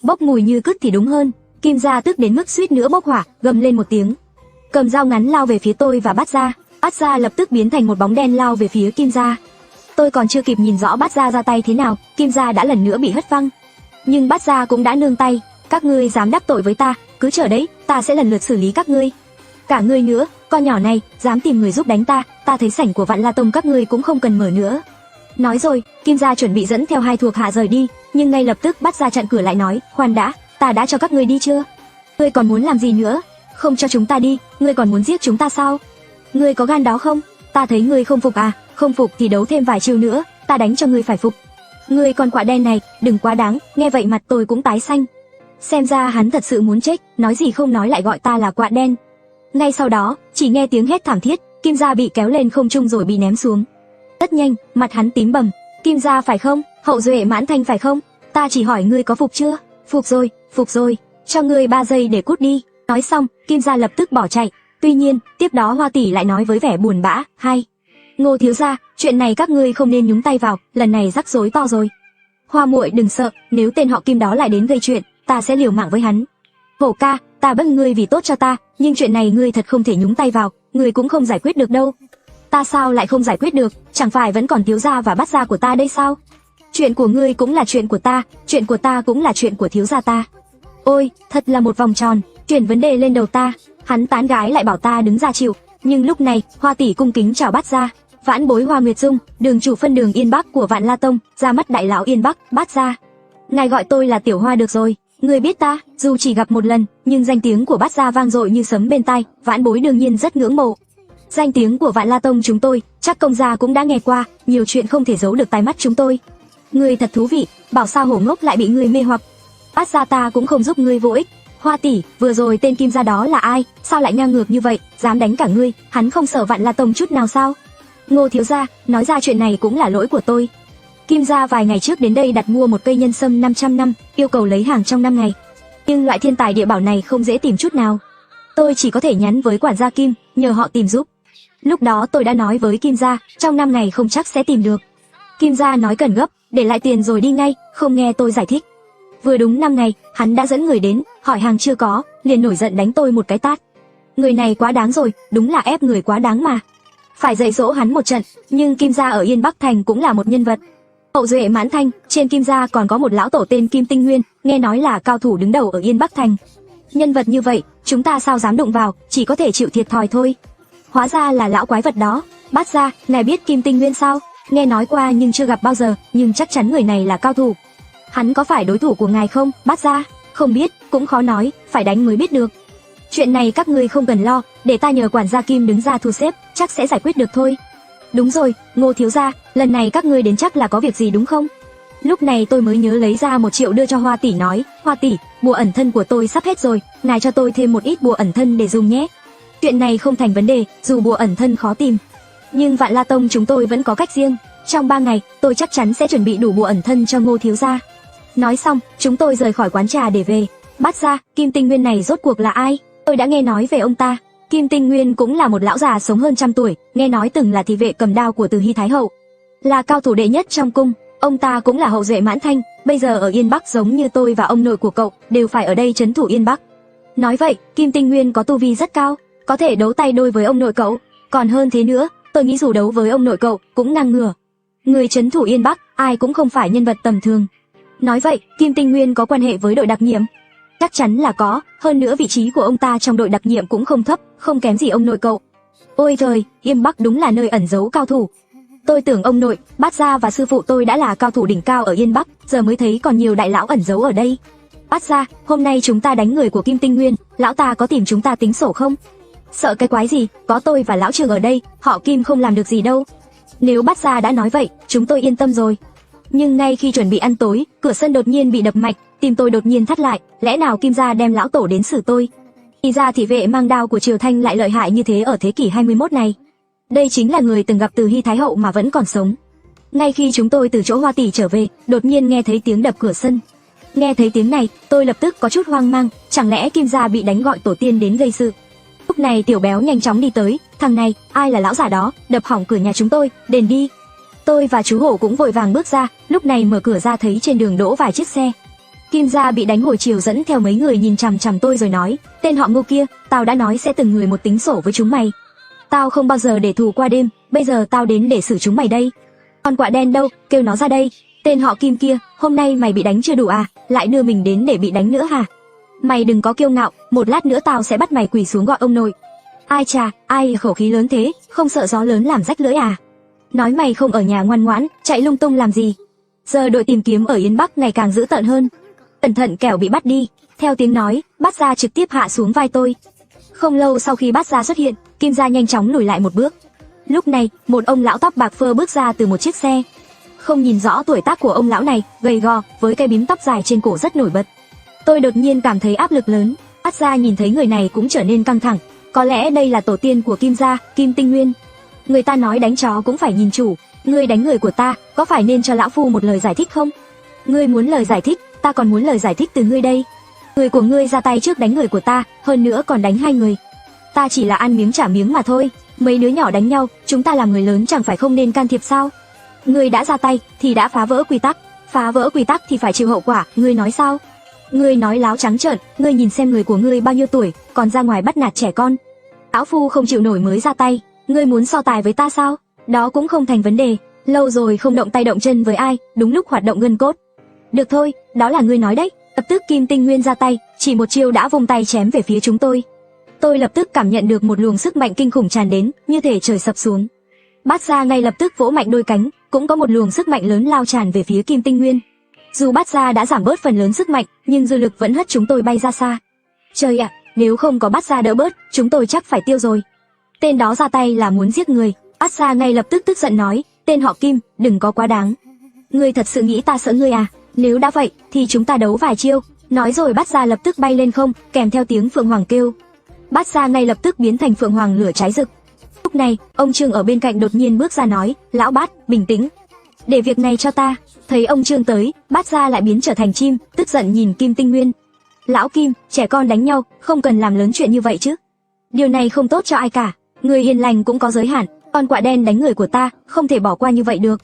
Bốc mùi như cứt thì đúng hơn. Kim Gia tức đến mức suýt nữa bốc hỏa, gầm lên một tiếng, cầm dao ngắn lao về phía tôi và Bát Gia. Bát Gia lập tức biến thành một bóng đen lao về phía Kim Gia. Tôi còn chưa kịp nhìn rõ Bát Gia ra tay thế nào, Kim Gia đã lần nữa bị hất văng. Nhưng Bát Gia cũng đã nương tay. Các ngươi dám đắc tội với ta, cứ chờ đấy, ta sẽ lần lượt xử lý các ngươi. Cả ngươi nữa, con nhỏ này, dám tìm người giúp đánh ta thấy sảnh của Vạn La Tông các ngươi cũng không cần mở nữa. Nói rồi, Kim Gia chuẩn bị dẫn theo 2 thuộc hạ rời đi, nhưng ngay lập tức Bát Gia chặn cửa lại nói, khoan đã, ta đã cho các ngươi đi chưa? Ngươi còn muốn làm gì nữa? Không cho chúng ta đi, ngươi còn muốn giết chúng ta sao? Ngươi có gan đó không? Ta thấy ngươi không phục à? Không phục thì đấu thêm vài chiêu nữa, ta đánh cho ngươi phải phục. Ngươi con quạ đen này, đừng quá đáng. Nghe vậy mặt tôi cũng tái xanh. Xem ra hắn thật sự muốn chết, nói gì không nói lại gọi ta là quạ đen. Ngay sau đó, chỉ nghe tiếng hét thảm thiết, Kim Gia bị kéo lên không trung rồi bị ném xuống. Rất nhanh, mặt hắn tím bầm. Kim Gia phải không? Hậu duệ Mãn Thanh phải không? Ta chỉ hỏi ngươi có phục chưa? Phục rồi, cho ngươi 3 giây để cút đi. Nói xong, Kim Gia lập tức bỏ chạy. Tuy nhiên, tiếp đó Hoa tỷ lại nói với vẻ buồn bã, hay, Ngô thiếu gia, chuyện này các ngươi không nên nhúng tay vào, lần này rắc rối to rồi. Hoa muội đừng sợ, nếu tên họ Kim đó lại đến gây chuyện, ta sẽ liều mạng với hắn. Hổ ca, ta bất ngươi vì tốt cho ta, nhưng chuyện này ngươi thật không thể nhúng tay vào, ngươi cũng không giải quyết được đâu. Ta sao lại không giải quyết được, chẳng phải vẫn còn thiếu gia và Bát gia của ta đây sao? Chuyện của ngươi cũng là chuyện của ta cũng là chuyện của thiếu gia ta. Ôi, thật là một vòng tròn, chuyển vấn đề lên đầu ta. Hắn tán gái lại bảo ta đứng ra chịu, nhưng lúc này, Hoa tỷ cung kính chào Bát gia. Vãn bối Hoa Nguyệt Dung, đường chủ phân đường Yên Bắc của Vạn La Tông, ra mắt đại lão Yên Bắc, Bát gia. Ngài gọi tôi là Tiểu Hoa được rồi. Người biết ta, dù chỉ gặp một lần, nhưng danh tiếng của Bát gia vang dội như sấm bên tai, vãn bối đương nhiên rất ngưỡng mộ. Danh tiếng của Vạn La Tông chúng tôi, chắc công gia cũng đã nghe qua, nhiều chuyện không thể giấu được tai mắt chúng tôi. Ngươi thật thú vị, bảo sao hổ ngốc lại bị ngươi mê hoặc. Bát gia ta cũng không giúp ngươi vô ích. Hoa tỷ, vừa rồi tên Kim gia đó là ai, sao lại ngang ngược như vậy, dám đánh cả ngươi, hắn không sợ Vạn La Tông chút nào sao? Ngô thiếu gia, nói ra chuyện này cũng là lỗi của tôi. Kim gia vài ngày trước đến đây đặt mua một cây nhân sâm 500 năm, yêu cầu lấy hàng trong 5 ngày. Nhưng loại thiên tài địa bảo này không dễ tìm chút nào. Tôi chỉ có thể nhắn với quản gia Kim, nhờ họ tìm giúp. Lúc đó tôi đã nói với Kim gia, trong 5 ngày không chắc sẽ tìm được. Kim gia nói cần gấp, để lại tiền rồi đi ngay, không nghe tôi giải thích. Vừa đúng 5 ngày, hắn đã dẫn người đến, hỏi hàng chưa có, liền nổi giận đánh tôi một cái tát. Người này quá đáng rồi, đúng là ép người quá đáng mà. Phải dạy dỗ hắn một trận, nhưng Kim gia ở Yên Bắc Thành cũng là một nhân vật. Hậu duệ Mãn Thanh, trên Kim gia còn có một lão tổ tên Kim Tinh Nguyên, nghe nói là cao thủ đứng đầu ở Yên Bắc Thành. Nhân vật như vậy, chúng ta sao dám đụng vào, chỉ có thể chịu thiệt thòi thôi. Hóa ra là lão quái vật đó. Bát gia, ngài biết Kim Tinh Nguyên sao? Nghe nói qua nhưng chưa gặp bao giờ, nhưng chắc chắn người này là cao thủ. Hắn có phải đối thủ của ngài không, Bát gia? Không biết, cũng khó nói, phải đánh mới biết được. Chuyện này các ngươi không cần lo, để ta nhờ quản gia Kim đứng ra thu xếp, chắc sẽ giải quyết được thôi. Đúng rồi, Ngô thiếu gia, lần này các ngươi đến chắc là có việc gì đúng không? Lúc này tôi mới nhớ lấy ra 1 triệu đưa cho Hoa tỷ nói, Hoa tỷ, bùa ẩn thân của tôi sắp hết rồi, ngài cho tôi thêm một ít bùa ẩn thân để dùng nhé. Chuyện này không thành vấn đề, dù bùa ẩn thân khó tìm, nhưng Vạn La Tông chúng tôi vẫn có cách riêng. Trong 3 ngày, tôi chắc chắn sẽ chuẩn bị đủ bùa ẩn thân cho Ngô thiếu gia. Nói xong, chúng tôi rời khỏi quán trà để về. Bát gia, Kim Tinh Nguyên này rốt cuộc là ai? Tôi đã nghe nói về ông ta. Kim Tinh Nguyên cũng là một lão già sống hơn 100 tuổi, nghe nói từng là thị vệ cầm đao của Từ Hy Thái hậu, là cao thủ đệ nhất trong cung. Ông ta cũng là hậu duệ Mãn Thanh, bây giờ ở Yên Bắc giống như tôi và ông nội của cậu, đều phải ở đây trấn thủ Yên Bắc. Nói vậy, Kim Tinh Nguyên có tu vi rất cao, có thể đấu tay đôi với ông nội cậu. Còn hơn thế nữa, tôi nghĩ dù đấu với ông nội cậu cũng ngang ngửa. Người trấn thủ Yên Bắc, ai cũng không phải nhân vật tầm thường. Nói vậy, Kim Tinh Nguyên có quan hệ với đội đặc nhiệm? Chắc chắn là có, hơn nữa vị trí của ông ta trong đội đặc nhiệm cũng không thấp, không kém gì ông nội cậu. Ôi trời, Yêm Bắc đúng là nơi ẩn giấu cao thủ. Tôi tưởng ông nội, bát gia và sư phụ tôi đã là cao thủ đỉnh cao ở Yên Bắc, giờ mới thấy còn nhiều đại lão ẩn giấu ở đây. Bát gia, hôm nay chúng ta đánh người của Kim Tinh Nguyên, lão ta có tìm chúng ta tính sổ không? Sợ cái quái gì, có tôi và lão Trường ở đây, họ Kim không làm được gì đâu. Nếu bát gia đã nói vậy, chúng tôi yên tâm rồi. Nhưng ngay khi chuẩn bị ăn tối, cửa sân đột nhiên bị đập mạnh, tim tôi đột nhiên thắt lại, lẽ nào Kim gia đem lão tổ đến xử tôi? Thì ra thị vệ mang đao của Triều Thanh lại lợi hại như thế ở thế kỷ 21 này. Đây chính là người từng gặp Từ Hy Thái hậu mà vẫn còn sống. Ngay khi chúng tôi từ chỗ Hoa tỷ trở về, đột nhiên nghe thấy tiếng đập cửa sân. Nghe thấy tiếng này, tôi lập tức có chút hoang mang, chẳng lẽ Kim gia bị đánh gọi tổ tiên đến gây sự. Lúc này Tiểu Béo nhanh chóng đi tới, thằng này, ai là lão già đó, đập hỏng cửa nhà chúng tôi, đền đi. Tôi và chú Hổ cũng vội vàng bước ra, lúc này mở cửa ra thấy trên đường đỗ vài chiếc xe. Kim gia bị đánh hồi chiều dẫn theo mấy người nhìn chằm chằm tôi rồi nói, tên họ Ngô kia, tao đã nói sẽ từng người một tính sổ với chúng mày. Tao không bao giờ để thù qua đêm, bây giờ tao đến để xử chúng mày đây. Con quạ đen đâu, kêu nó ra đây. Tên họ Kim kia, hôm nay mày bị đánh chưa đủ à, lại đưa mình đến để bị đánh nữa hả? Mày đừng có kiêu ngạo, một lát nữa tao sẽ bắt mày quỳ xuống gọi ông nội. Ai chà, ai khẩu khí lớn thế, không sợ gió lớn làm rách lưỡi à? Nói mày không ở nhà ngoan ngoãn, chạy lung tung làm gì? Giờ đội tìm kiếm ở Yên Bắc ngày càng dữ tợn hơn. Cẩn thận kẻo bị bắt đi. Theo tiếng nói, Bát gia trực tiếp hạ xuống vai tôi. Không lâu sau khi Bát gia xuất hiện, Kim gia nhanh chóng lùi lại một bước. Lúc này, một ông lão tóc bạc phơ bước ra từ một chiếc xe. Không nhìn rõ tuổi tác của ông lão này, gầy gò, với cái bím tóc dài trên cổ rất nổi bật. Tôi đột nhiên cảm thấy áp lực lớn. Bát gia nhìn thấy người này cũng trở nên căng thẳng. Có lẽ đây là tổ tiên của Kim gia, Kim Tinh Nguyên. Người ta nói đánh chó cũng phải nhìn chủ. Ngươi đánh người của ta, có phải nên cho lão phu một lời giải thích không? Ngươi muốn lời giải thích, ta còn muốn lời giải thích từ ngươi đây. Người của ngươi ra tay trước đánh người của ta, hơn nữa còn đánh hai người. Ta chỉ là ăn miếng trả miếng mà thôi. Mấy đứa nhỏ đánh nhau, chúng ta làm người lớn chẳng phải không nên can thiệp sao? Ngươi đã ra tay thì đã phá vỡ quy tắc, phá vỡ quy tắc thì phải chịu hậu quả. Ngươi nói sao? Ngươi nói láo trắng trợn. Ngươi nhìn xem người của ngươi bao nhiêu tuổi, còn ra ngoài bắt nạt trẻ con. Lão phu không chịu nổi mới ra tay. Ngươi muốn so tài với ta sao? Đó cũng không thành vấn đề. Lâu rồi không động tay động chân với ai, đúng lúc hoạt động gân cốt. Được thôi, đó là ngươi nói đấy. Lập tức Kim Tinh Nguyên ra tay, chỉ một chiêu đã vung tay chém về phía chúng tôi. Tôi lập tức cảm nhận được một luồng sức mạnh kinh khủng tràn đến, như thể trời sập xuống. Bát gia ngay lập tức vỗ mạnh đôi cánh, cũng có một luồng sức mạnh lớn lao tràn về phía Kim Tinh Nguyên. Dù Bát gia đã giảm bớt phần lớn sức mạnh, nhưng dư lực vẫn hất chúng tôi bay ra xa. Trời ạ, nếu không có Bát gia đỡ bớt, chúng tôi chắc phải tiêu rồi. Tên đó ra tay là muốn giết người. Bát gia ngay lập tức tức giận nói, tên họ Kim, đừng có quá đáng. Ngươi thật sự nghĩ ta sợ ngươi à? Nếu đã vậy, thì chúng ta đấu vài chiêu. Nói rồi Bát gia lập tức bay lên không, kèm theo tiếng phượng hoàng kêu. Bát gia ngay lập tức biến thành phượng hoàng lửa cháy rực. Lúc này, ông Trương ở bên cạnh đột nhiên bước ra nói, lão Bát, bình tĩnh. Để việc này cho ta. Thấy ông Trương tới, Bát gia lại biến trở thành chim, tức giận nhìn Kim Tinh Nguyên. Lão Kim, trẻ con đánh nhau, không cần làm lớn chuyện như vậy chứ. Điều này không tốt cho ai cả. Người hiền lành cũng có giới hạn, con quạ đen đánh người của ta, không thể bỏ qua như vậy được.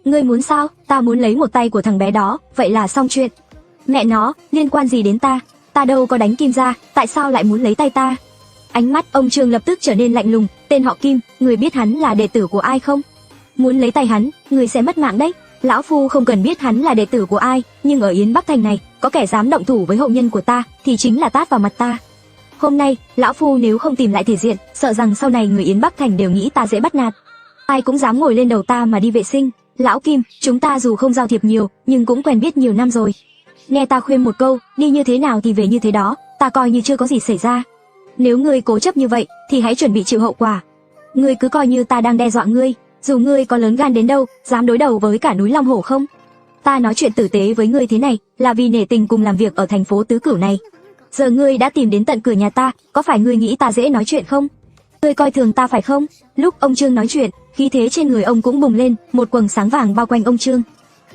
Ngươi muốn sao? Ta muốn lấy một tay của thằng bé đó, vậy là xong chuyện. Mẹ nó, liên quan gì đến ta? Ta đâu có đánh Kim gia, tại sao lại muốn lấy tay ta? Ánh mắt ông Trương lập tức trở nên lạnh lùng. Tên họ Kim, người biết hắn là đệ tử của ai không? Muốn lấy tay hắn, người sẽ mất mạng đấy. Lão phu không cần biết hắn là đệ tử của ai, nhưng ở Yến Bắc Thành này, có kẻ dám động thủ với hậu nhân của ta, thì chính là tát vào mặt ta. Hôm nay, lão phu nếu không tìm lại thể diện, sợ rằng sau này người Yến Bắc Thành đều nghĩ ta dễ bắt nạt. Ai cũng dám ngồi lên đầu ta mà đi vệ sinh. Lão Kim, chúng ta dù không giao thiệp nhiều, nhưng cũng quen biết nhiều năm rồi. Nghe ta khuyên một câu, đi như thế nào thì về như thế đó, ta coi như chưa có gì xảy ra. Nếu ngươi cố chấp như vậy, thì hãy chuẩn bị chịu hậu quả. Ngươi cứ coi như ta đang đe dọa ngươi, dù ngươi có lớn gan đến đâu, dám đối đầu với cả núi Long Hổ không? Ta nói chuyện tử tế với ngươi thế này, là vì nể tình cùng làm việc ở thành phố Tứ Cửu này. Giờ ngươi đã tìm đến tận cửa nhà ta, có phải ngươi nghĩ ta dễ nói chuyện không? Ngươi coi thường ta phải không? Lúc ông Trương nói chuyện, khí thế trên người ông cũng bùng lên, một quầng sáng vàng bao quanh ông Trương.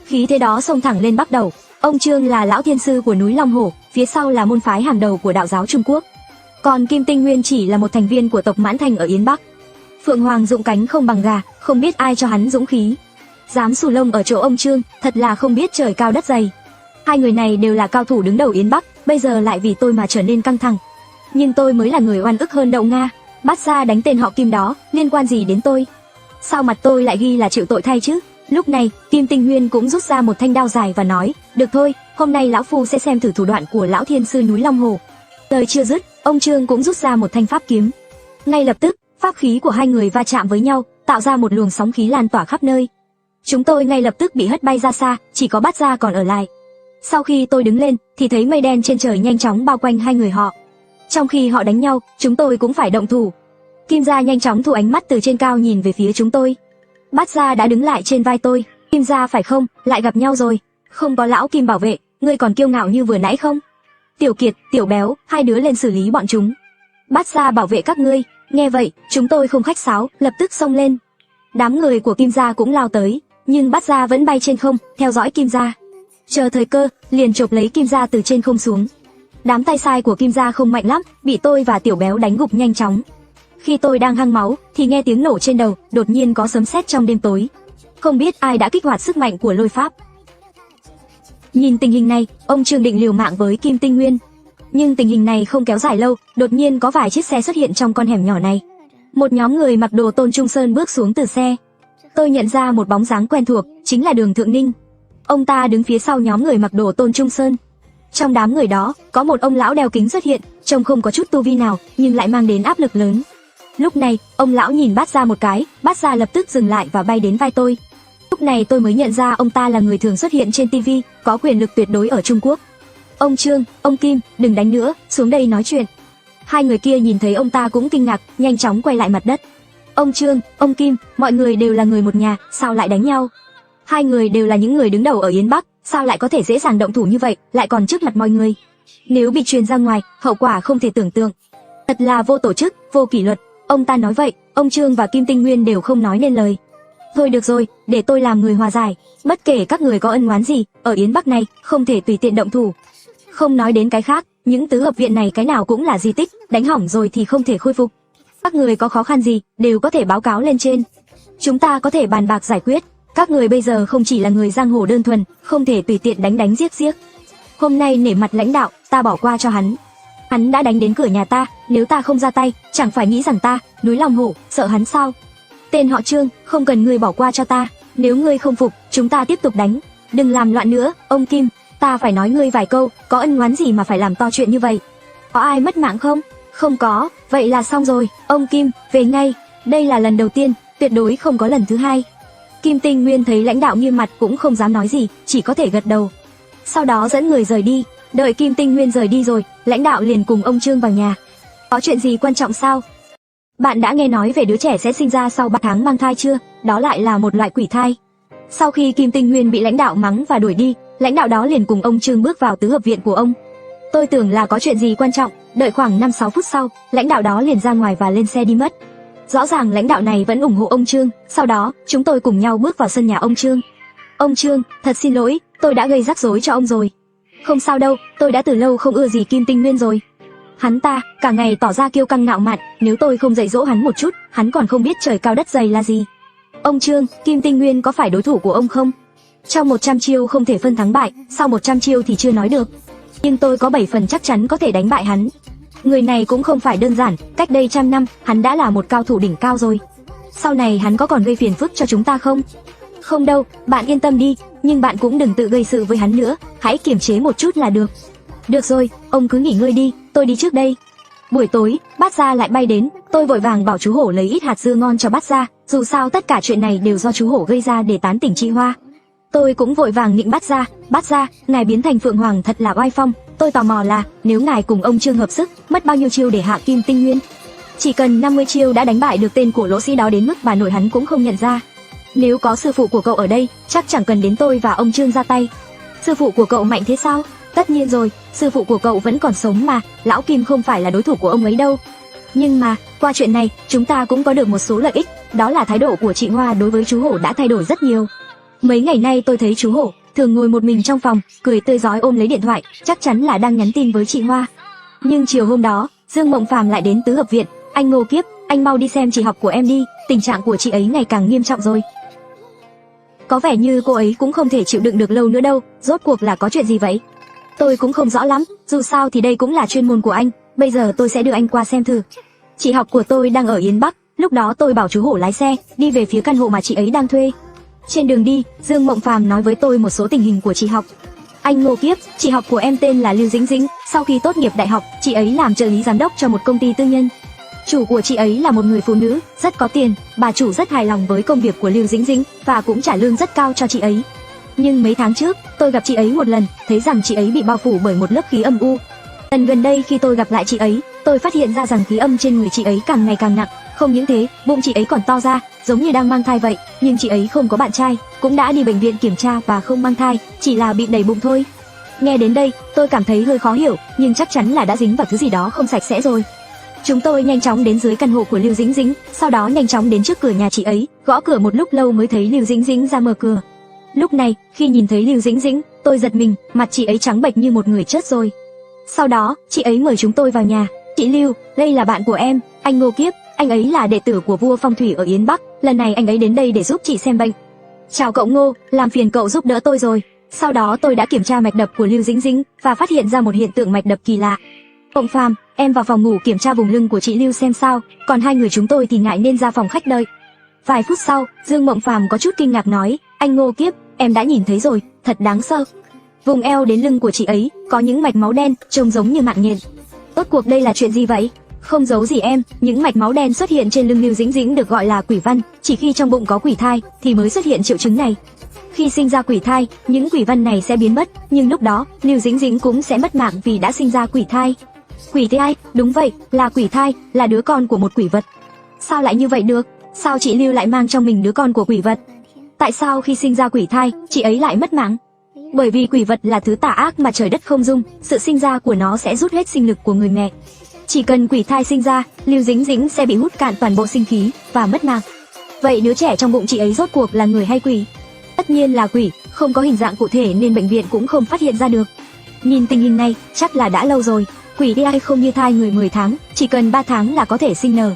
Khí thế đó xông thẳng lên Bắc Đầu. Ông Trương là lão thiên sư của núi Long Hổ, phía sau là môn phái hàng đầu của đạo giáo Trung Quốc. Còn Kim Tinh Nguyên chỉ là một thành viên của tộc Mãn Thành ở Yến Bắc. Phượng Hoàng dụng cánh không bằng gà, không biết ai cho hắn dũng khí. Dám xù lông ở chỗ ông Trương, thật là không biết trời cao đất dày. Hai người này đều là cao thủ đứng đầu Yến Bắc, bây giờ lại vì tôi mà trở nên căng thẳng. Nhưng tôi mới là người oan ức hơn Đậu Nga. Bát gia đánh tên họ Kim đó, liên quan gì đến tôi? Sao mặt tôi lại ghi là chịu tội thay chứ? Lúc này, Kim Tinh Nguyên cũng rút ra một thanh đao dài và nói, được thôi, hôm nay lão phu sẽ xem thử thủ đoạn của lão thiên sư núi Long Hồ. Lời chưa dứt, ông Trương cũng rút ra một thanh pháp kiếm. Ngay lập tức, Pháp khí của hai người va chạm với nhau, tạo ra một luồng sóng khí lan tỏa khắp nơi. Chúng tôi ngay lập tức bị hất bay ra xa, chỉ có Bát Gia còn ở lại. Sau khi tôi đứng lên, thì thấy mây đen trên trời nhanh chóng bao quanh hai người họ. Trong khi họ đánh nhau, chúng tôi cũng phải động thủ. Kim Gia nhanh chóng thu ánh mắt từ trên cao nhìn về phía chúng tôi. Bát Gia đã đứng lại trên vai tôi. Kim Gia phải không, lại gặp nhau rồi. Không có lão Kim bảo vệ, ngươi còn kiêu ngạo như vừa nãy không? Tiểu Kiệt, Tiểu Béo, hai đứa lên xử lý bọn chúng. Bát Gia bảo vệ các ngươi. Nghe vậy, chúng tôi không khách sáo, lập tức xông lên. Đám người của Kim Gia cũng lao tới, nhưng Bát Gia vẫn bay trên không, theo dõi Kim Gia. Chờ thời cơ, liền chộp lấy Kim Gia từ trên không xuống. Đám tay sai của Kim Gia không mạnh lắm, bị tôi và Tiểu Béo đánh gục nhanh chóng. Khi tôi đang hăng máu, thì nghe tiếng nổ trên đầu, đột nhiên có sấm sét trong đêm tối. Không biết ai đã kích hoạt sức mạnh của lôi pháp. Nhìn tình hình này, ông Trương định liều mạng với Kim Tinh Nguyên. Nhưng tình hình này không kéo dài lâu, đột nhiên có vài chiếc xe xuất hiện trong con hẻm nhỏ này. Một nhóm người mặc đồ Tôn Trung Sơn bước xuống từ xe. Tôi nhận ra một bóng dáng quen thuộc, chính là Đường Thượng Ninh. Ông ta đứng phía sau nhóm người mặc đồ Tôn Trung Sơn. Trong đám người đó, có một ông lão đeo kính xuất hiện, trông không có chút tu vi nào, nhưng lại mang đến áp lực lớn. Lúc này, ông lão nhìn Bát Gia một cái, Bát Gia lập tức dừng lại và bay đến vai tôi. Lúc này tôi mới nhận ra ông ta là người thường xuất hiện trên TV, có quyền lực tuyệt đối ở Trung Quốc. Ông Trương, ông Kim, đừng đánh nữa, xuống đây nói chuyện. Hai người kia nhìn thấy ông ta cũng kinh ngạc, nhanh chóng quay lại mặt đất. Ông Trương, ông Kim, mọi người đều là người một nhà, sao lại đánh nhau? Hai người đều là những người đứng đầu ở Yến Bắc, sao lại có thể dễ dàng động thủ như vậy, lại còn trước mặt mọi người? Nếu bị truyền ra ngoài, hậu quả không thể tưởng tượng. Thật là vô tổ chức, vô kỷ luật. Ông ta nói vậy, ông Trương và Kim Tinh Nguyên đều không nói nên lời. Thôi được rồi, để tôi làm người hòa giải. Bất kể các người có ân oán gì, ở Yến Bắc này, không thể tùy tiện động thủ. Không nói đến cái khác, những tứ hợp viện này cái nào cũng là di tích, đánh hỏng rồi thì không thể khôi phục. Các người có khó khăn gì, đều có thể báo cáo lên trên. Chúng ta có thể bàn bạc giải quyết. Các người bây giờ không chỉ là người giang hồ đơn thuần, không thể tùy tiện đánh giết giết. Hôm nay nể mặt lãnh đạo, ta bỏ qua cho hắn. Hắn đã đánh đến cửa nhà ta, nếu ta không ra tay, chẳng phải nghĩ rằng ta, núi lòng hổ, sợ hắn sao? Tên họ Trương, không cần ngươi bỏ qua cho ta. Nếu ngươi không phục, chúng ta tiếp tục đánh. Đừng làm loạn nữa, ông Kim. Ta phải nói ngươi vài câu, có ân oán gì mà phải làm to chuyện như vậy? Có ai mất mạng không? Không có, vậy là xong rồi. Ông Kim, về ngay. Đây là lần đầu tiên, tuyệt đối không có lần thứ hai. Kim Tinh Nguyên thấy lãnh đạo nghiêm mặt cũng không dám nói gì, chỉ có thể gật đầu. Sau đó dẫn người rời đi. Đợi Kim Tinh Nguyên rời đi rồi, lãnh đạo liền cùng ông Trương vào nhà. Có chuyện gì quan trọng sao? Bạn đã nghe nói về đứa trẻ sẽ sinh ra sau 3 tháng mang thai chưa? Đó lại là một loại quỷ thai. Sau khi Kim Tinh Nguyên bị lãnh đạo mắng và đuổi đi, lãnh đạo đó liền cùng ông Trương bước vào tứ hợp viện của ông. Tôi tưởng là có chuyện gì quan trọng, đợi khoảng 5-6 phút sau, lãnh đạo đó liền ra ngoài và lên xe đi mất. Rõ ràng lãnh đạo này vẫn ủng hộ ông Trương. Sau đó, chúng tôi cùng nhau bước vào sân nhà ông Trương. Ông Trương, thật xin lỗi, tôi đã gây rắc rối cho ông rồi. Không sao đâu, tôi đã từ lâu không ưa gì Kim Tinh Nguyên rồi. Hắn ta, cả ngày tỏ ra kiêu căng ngạo mạn, nếu tôi không dạy dỗ hắn một chút, hắn còn không biết trời cao đất dày là gì. Ông Trương, Kim Tinh Nguyên có phải đối thủ của ông không? Trong 100 chiêu không thể phân thắng bại, sau 100 chiêu thì chưa nói được. Nhưng tôi có 7 phần chắc chắn có thể đánh bại hắn. Người này cũng không phải đơn giản, cách đây 100 năm, hắn đã là một cao thủ đỉnh cao rồi. Sau này hắn có còn gây phiền phức cho chúng ta không? Không đâu, bạn yên tâm đi, nhưng bạn cũng đừng tự gây sự với hắn nữa, hãy kiềm chế một chút là được. Được rồi, ông cứ nghỉ ngơi đi, tôi đi trước đây. Buổi tối, Bát Gia lại bay đến, tôi vội vàng bảo chú hổ lấy ít hạt dưa ngon cho Bát Gia, dù sao tất cả chuyện này đều do chú hổ gây ra để tán tỉnh Chị Hoa. Tôi cũng vội vàng nịnh Bát Gia, ngài biến thành Phượng Hoàng thật là oai phong, tôi tò mò là nếu ngài cùng ông Trương hợp sức, mất bao nhiêu chiêu để hạ Kim Tinh Nguyên? Chỉ cần 50 chiêu đã đánh bại được tên của lỗ sĩ đó đến mức bà nội hắn cũng không nhận ra. Nếu có sư phụ của cậu ở đây, chắc chẳng cần đến tôi và ông Trương ra tay. Sư phụ của cậu mạnh thế sao? Tất nhiên rồi, sư phụ của cậu vẫn còn sống mà, lão Kim không phải là đối thủ của ông ấy đâu. Nhưng mà, qua chuyện này, chúng ta cũng có được một số lợi ích, đó là thái độ của chị Hoa đối với chú hổ đã thay đổi rất nhiều. Mấy ngày nay tôi thấy chú hổ thường ngồi một mình trong phòng, cười tươi rói ôm lấy điện thoại, chắc chắn là đang nhắn tin với chị Hoa. Nhưng chiều hôm đó, Dương Mộng Phàm lại đến tứ hợp viện. Anh Ngô Kiếp, anh mau đi xem chị học của em đi, tình trạng của chị ấy ngày càng nghiêm trọng rồi. Có vẻ như cô ấy cũng không thể chịu đựng được lâu nữa đâu, rốt cuộc là có chuyện gì vậy? Tôi cũng không rõ lắm, dù sao thì đây cũng là chuyên môn của anh, bây giờ tôi sẽ đưa anh qua xem thử. Chị học của tôi đang ở Yến Bắc, lúc đó tôi bảo chú hổ lái xe, đi về phía căn hộ mà chị ấy đang thuê. Trên đường đi, Dương Mộng Phàm nói với tôi một số tình hình của chị học. Anh Ngô Kiếp, chị học của em tên là Lưu Dĩnh Dĩnh, sau khi tốt nghiệp đại học, chị ấy làm trợ lý giám đốc cho một công ty tư nhân. Chủ của chị ấy là một người phụ nữ, rất có tiền, bà chủ rất hài lòng với công việc của Lưu Dĩnh Dĩnh và cũng trả lương rất cao cho chị ấy. Nhưng mấy tháng trước, tôi gặp chị ấy một lần, thấy rằng chị ấy bị bao phủ bởi một lớp khí âm u. Lần gần đây khi tôi gặp lại chị ấy, tôi phát hiện ra rằng khí âm trên người chị ấy càng ngày càng nặng. Không những thế, bụng chị ấy còn to ra, giống như đang mang thai vậy, nhưng chị ấy không có bạn trai, cũng đã đi bệnh viện kiểm tra và không mang thai, chỉ là bị đầy bụng thôi. Nghe đến đây, tôi cảm thấy hơi khó hiểu, nhưng chắc chắn là đã dính vào thứ gì đó không sạch sẽ rồi. Chúng tôi nhanh chóng đến dưới căn hộ của Lưu Dĩnh Dĩnh, sau đó nhanh chóng đến trước cửa nhà chị ấy, gõ cửa một lúc lâu mới thấy Lưu Dĩnh Dĩnh ra mở cửa. Lúc này, khi nhìn thấy Lưu Dĩnh Dĩnh, tôi giật mình, mặt chị ấy trắng bệch như một người chết rồi. Sau đó, chị ấy mời chúng tôi vào nhà. Chị Lưu, đây là bạn của em, anh Ngô Kiếp, anh ấy là đệ tử của vua phong thủy ở Yến Bắc, lần này anh ấy đến đây để giúp chị xem bệnh. Chào cậu Ngô, làm phiền cậu giúp đỡ tôi rồi. Sau đó tôi đã kiểm tra mạch đập của Lưu Dĩnh Dĩnh và phát hiện ra một hiện tượng mạch đập kỳ lạ. Mộng Phàm, em vào phòng ngủ kiểm tra vùng lưng của chị Lưu xem sao, còn hai người chúng tôi thì ngại nên ra phòng khách đợi. Vài phút sau, Dương Mộng Phàm có chút kinh ngạc nói, anh Ngô Kiếp, em đã nhìn thấy rồi, thật đáng sợ. Vùng eo đến lưng của chị ấy có những mạch máu đen, trông giống như mạng nhện. Rốt cuộc đây là chuyện gì vậy? Không giấu gì em, những mạch máu đen xuất hiện trên lưng Lưu Dĩnh Dĩnh được gọi là quỷ văn, chỉ khi trong bụng có quỷ thai thì mới xuất hiện triệu chứng này. Khi sinh ra quỷ thai, những quỷ văn này sẽ biến mất, nhưng lúc đó, Lưu Dĩnh Dĩnh cũng sẽ mất mạng vì đã sinh ra quỷ thai. Quỷ thai, đúng vậy, là quỷ thai, là đứa con của một quỷ vật. Sao lại như vậy được? Sao chị Lưu lại mang trong mình đứa con của quỷ vật? Tại sao khi sinh ra quỷ thai, chị ấy lại mất mạng? Bởi vì quỷ vật là thứ tà ác mà trời đất không dung, sự sinh ra của nó sẽ rút hết sinh lực của người mẹ. Chỉ cần quỷ thai sinh ra, Lưu Dĩnh Dĩnh sẽ bị hút cạn toàn bộ sinh khí và mất mạng. Vậy đứa trẻ trong bụng chị ấy rốt cuộc là người hay quỷ? Tất nhiên là quỷ, không có hình dạng cụ thể nên bệnh viện cũng không phát hiện ra được. Nhìn tình hình này, chắc là đã lâu rồi. Quỷ thai không như thai người 10 tháng, chỉ cần 3 tháng là có thể sinh nở.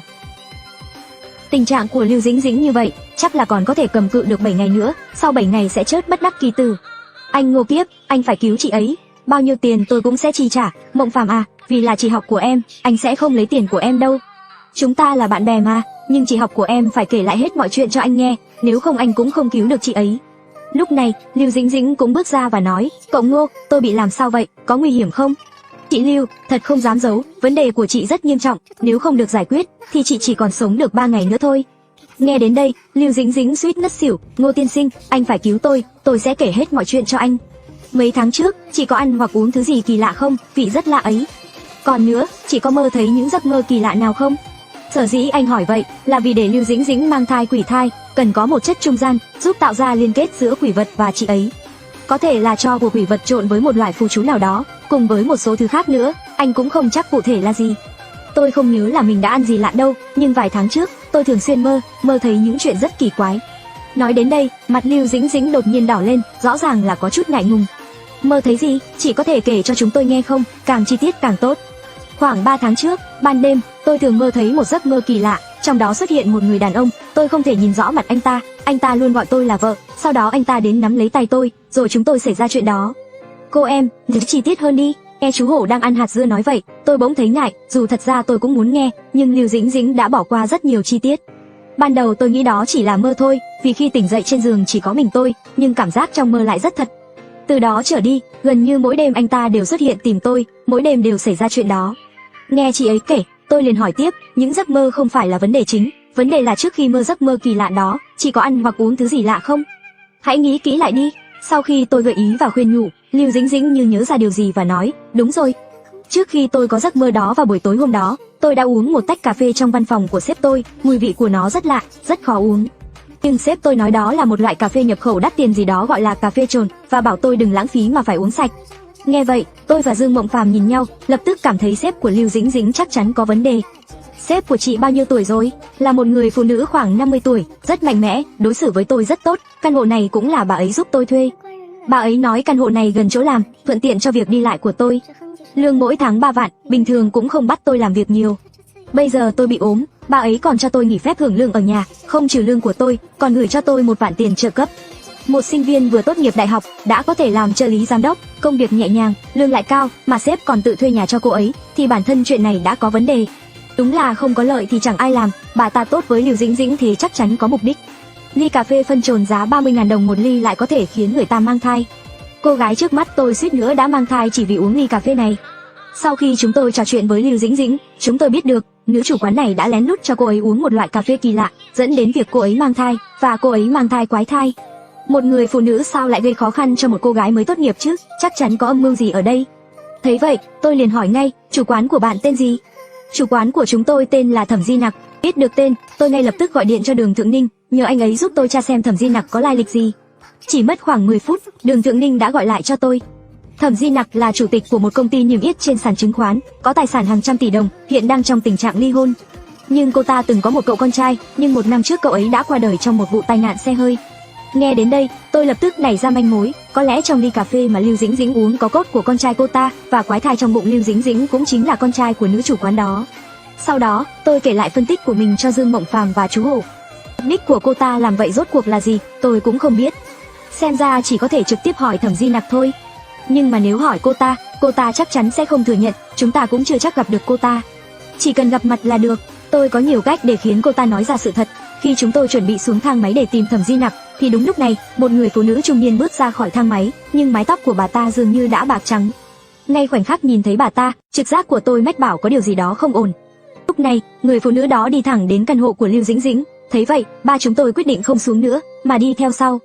Tình trạng của Lưu Dĩnh Dĩnh như vậy, chắc là còn có thể cầm cự được 7 ngày nữa, sau 7 ngày sẽ chớt bất đắc kỳ tử. Anh Ngô Kiếp, anh phải cứu chị ấy, bao nhiêu tiền tôi cũng sẽ chi trả. Mộng Phàm à, vì là chị học của em, anh sẽ không lấy tiền của em đâu. Chúng ta là bạn bè mà, nhưng chị học của em phải kể lại hết mọi chuyện cho anh nghe, nếu không anh cũng không cứu được chị ấy. Lúc này, Lưu Dĩnh Dĩnh cũng bước ra và nói, cậu Ngô, tôi bị làm sao vậy, có nguy hiểm không? Chị Lưu, thật không dám giấu, vấn đề của chị rất nghiêm trọng, nếu không được giải quyết, thì chị chỉ còn sống được 3 ngày nữa thôi. Nghe đến đây, Lưu Dĩnh Dĩnh suýt ngất xỉu, Ngô tiên sinh, anh phải cứu tôi sẽ kể hết mọi chuyện cho anh. Mấy tháng trước, chị có ăn hoặc uống thứ gì kỳ lạ không, vị rất lạ ấy. Còn nữa, chị có mơ thấy những giấc mơ kỳ lạ nào không? Sở dĩ anh hỏi vậy, là vì để Lưu Dĩnh Dĩnh mang thai quỷ thai, cần có một chất trung gian, giúp tạo ra liên kết giữa quỷ vật và chị ấy. Có thể là tro của quỷ vật trộn với một loại phù chú nào đó, cùng với một số thứ khác nữa, anh cũng không chắc cụ thể là gì. Tôi không nhớ là mình đã ăn gì lạ đâu, nhưng vài tháng trước, tôi thường xuyên mơ thấy những chuyện rất kỳ quái. Nói đến đây, mặt Lưu Dĩnh Dĩnh đột nhiên đỏ lên, rõ ràng là có chút ngại ngùng. Mơ thấy gì, chị có thể kể cho chúng tôi nghe không, càng chi tiết càng tốt. Khoảng 3 tháng trước, ban đêm, tôi thường mơ thấy một giấc mơ kỳ lạ, trong đó xuất hiện một người đàn ông, tôi không thể nhìn rõ mặt anh ta luôn gọi tôi là vợ, sau đó anh ta đến nắm lấy tay tôi, rồi chúng tôi xảy ra chuyện đó. Cô em, nói chi tiết hơn đi. Nghe chú hổ đang ăn hạt dưa nói vậy, tôi bỗng thấy ngại, dù thật ra tôi cũng muốn nghe, nhưng Lưu Dĩnh Dĩnh đã bỏ qua rất nhiều chi tiết. Ban đầu tôi nghĩ đó chỉ là mơ thôi, vì khi tỉnh dậy trên giường chỉ có mình tôi, nhưng cảm giác trong mơ lại rất thật. Từ đó trở đi, gần như mỗi đêm anh ta đều xuất hiện tìm tôi, mỗi đêm đều xảy ra chuyện đó. Nghe chị ấy kể, tôi liền hỏi tiếp, những giấc mơ không phải là vấn đề chính, vấn đề là trước khi mơ giấc mơ kỳ lạ đó, chị có ăn hoặc uống thứ gì lạ không? Hãy nghĩ kỹ lại đi. Sau khi tôi gợi ý và khuyên nhủ, Lưu Dĩnh Dĩnh như nhớ ra điều gì và nói, đúng rồi. Trước khi tôi có giấc mơ đó vào buổi tối hôm đó, tôi đã uống một tách cà phê trong văn phòng của sếp tôi, mùi vị của nó rất lạ, rất khó uống. Nhưng sếp tôi nói đó là một loại cà phê nhập khẩu đắt tiền gì đó gọi là cà phê trồn, và bảo tôi đừng lãng phí mà phải uống sạch. Nghe vậy, tôi và Dương Mộng Phàm nhìn nhau, lập tức cảm thấy sếp của Lưu Dĩnh Dĩnh chắc chắn có vấn đề. Sếp của chị bao nhiêu tuổi rồi? Là một người phụ nữ khoảng 50 tuổi, rất mạnh mẽ, đối xử với tôi rất tốt, căn hộ này cũng là bà ấy giúp tôi thuê. Bà ấy nói căn hộ này gần chỗ làm, thuận tiện cho việc đi lại của tôi. Lương mỗi tháng 3 vạn, bình thường cũng không bắt tôi làm việc nhiều. Bây giờ tôi bị ốm, bà ấy còn cho tôi nghỉ phép hưởng lương ở nhà, không trừ lương của tôi, còn gửi cho tôi 1 vạn tiền trợ cấp. Một sinh viên vừa tốt nghiệp đại học đã có thể làm trợ lý giám đốc, công việc nhẹ nhàng, lương lại cao, mà sếp còn tự thuê nhà cho cô ấy, thì bản thân chuyện này đã có vấn đề. Đúng là không có lợi thì chẳng ai làm, bà ta tốt với Lưu Dĩnh Dĩnh thì chắc chắn có mục đích. Ly cà phê phân trồn giá 30.000 đồng một ly lại có thể khiến người ta mang thai. Cô gái trước mắt tôi suýt nữa đã mang thai chỉ vì uống ly cà phê này. Sau khi chúng tôi trò chuyện với Lưu Dĩnh Dĩnh, chúng tôi biết được, nữ chủ quán này đã lén lút cho cô ấy uống một loại cà phê kỳ lạ, dẫn đến việc cô ấy mang thai, và cô ấy mang thai quái thai. Một người phụ nữ sao lại gây khó khăn cho một cô gái mới tốt nghiệp chứ, chắc chắn có âm mưu gì ở đây. Thấy vậy, tôi liền hỏi ngay, chủ quán của bạn tên gì? Chủ quán của chúng tôi tên là Thẩm Di Nặc. Biết được tên, tôi ngay lập tức gọi điện cho Đường Thượng Ninh, nhờ anh ấy giúp tôi tra xem Thẩm Di Nặc có lai lịch gì. Chỉ mất khoảng 10 phút, Đường Thượng Ninh đã gọi lại cho tôi. Thẩm Di Nặc là chủ tịch của một công ty niêm yết trên sàn chứng khoán, có tài sản hàng trăm tỷ đồng, hiện đang trong tình trạng ly hôn. Nhưng cô ta từng có một cậu con trai, nhưng 1 năm trước cậu ấy đã qua đời trong một vụ tai nạn xe hơi. Nghe đến đây, tôi lập tức nảy ra manh mối, có lẽ trong ly cà phê mà Lưu Dĩnh Dĩnh uống có cốt của con trai cô ta, và quái thai trong bụng Lưu Dĩnh Dĩnh cũng chính là con trai của nữ chủ quán đó. Sau đó, tôi kể lại phân tích của mình cho Dương Mộng Phàm và chú Hổ. Mục đích của cô ta làm vậy rốt cuộc là gì, tôi cũng không biết. Xem ra chỉ có thể trực tiếp hỏi Thẩm Di Nặc thôi. Nhưng mà nếu hỏi cô ta chắc chắn sẽ không thừa nhận, chúng ta cũng chưa chắc gặp được cô ta. Chỉ cần gặp mặt là được, tôi có nhiều cách để khiến cô ta nói ra sự thật. Khi chúng tôi chuẩn bị xuống thang máy để tìm Thẩm Di Nặc, thì đúng lúc này, một người phụ nữ trung niên bước ra khỏi thang máy, nhưng mái tóc của bà ta dường như đã bạc trắng. Ngay khoảnh khắc nhìn thấy bà ta, trực giác của tôi mách bảo có điều gì đó không ổn. Lúc này, người phụ nữ đó đi thẳng đến căn hộ của Lưu Dĩnh Dĩnh. Thấy vậy, ba chúng tôi quyết định không xuống nữa, mà đi theo sau.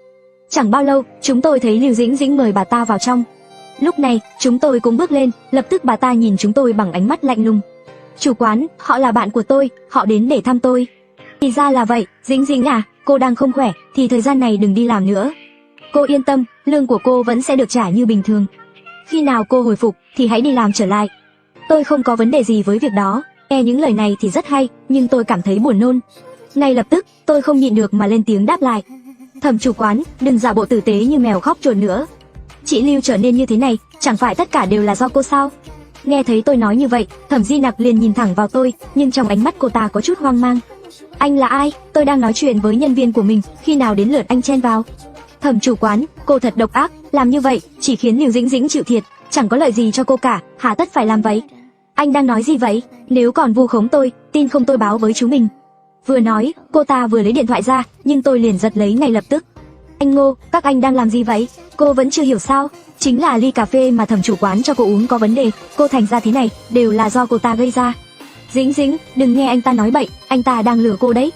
Chẳng bao lâu, chúng tôi thấy Lưu Dĩnh Dĩnh mời bà ta vào trong. Lúc này, chúng tôi cũng bước lên, lập tức bà ta nhìn chúng tôi bằng ánh mắt lạnh lùng. Chủ quán, họ là bạn của tôi, họ đến để thăm tôi. Thì ra là vậy, Dĩnh Dĩnh à, cô đang không khỏe, thì thời gian này đừng đi làm nữa. Cô yên tâm, lương của cô vẫn sẽ được trả như bình thường. Khi nào cô hồi phục, thì hãy đi làm trở lại. Tôi không có vấn đề gì với việc đó. Nghe những lời này thì rất hay, nhưng tôi cảm thấy buồn nôn. Ngay lập tức, tôi không nhịn được mà lên tiếng đáp lại. Thẩm chủ quán, đừng giả bộ tử tế như mèo khóc chuột nữa. Chị Lưu trở nên như thế này, chẳng phải tất cả đều là do cô sao? Nghe thấy tôi nói như vậy, Thẩm Di Nặc liền nhìn thẳng vào tôi, nhưng trong ánh mắt cô ta có chút hoang mang. Anh là ai? Tôi đang nói chuyện với nhân viên của mình, khi nào đến lượt anh chen vào? Thẩm chủ quán, cô thật độc ác, làm như vậy chỉ khiến Lưu Dĩnh Dĩnh chịu thiệt, chẳng có lợi gì cho cô cả, hà tất phải làm vậy? Anh đang nói gì vậy? Nếu còn vu khống tôi, tin không tôi báo với chú mình. Vừa nói, cô ta vừa lấy điện thoại ra, nhưng tôi liền giật lấy ngay lập tức. Anh Ngô, các anh đang làm gì vậy? Cô vẫn chưa hiểu sao? Chính là ly cà phê mà thẩm chủ quán cho cô uống có vấn đề, cô thành ra thế này, đều là do cô ta gây ra. Dĩnh Dĩnh, đừng nghe anh ta nói bậy, anh ta đang lừa cô đấy.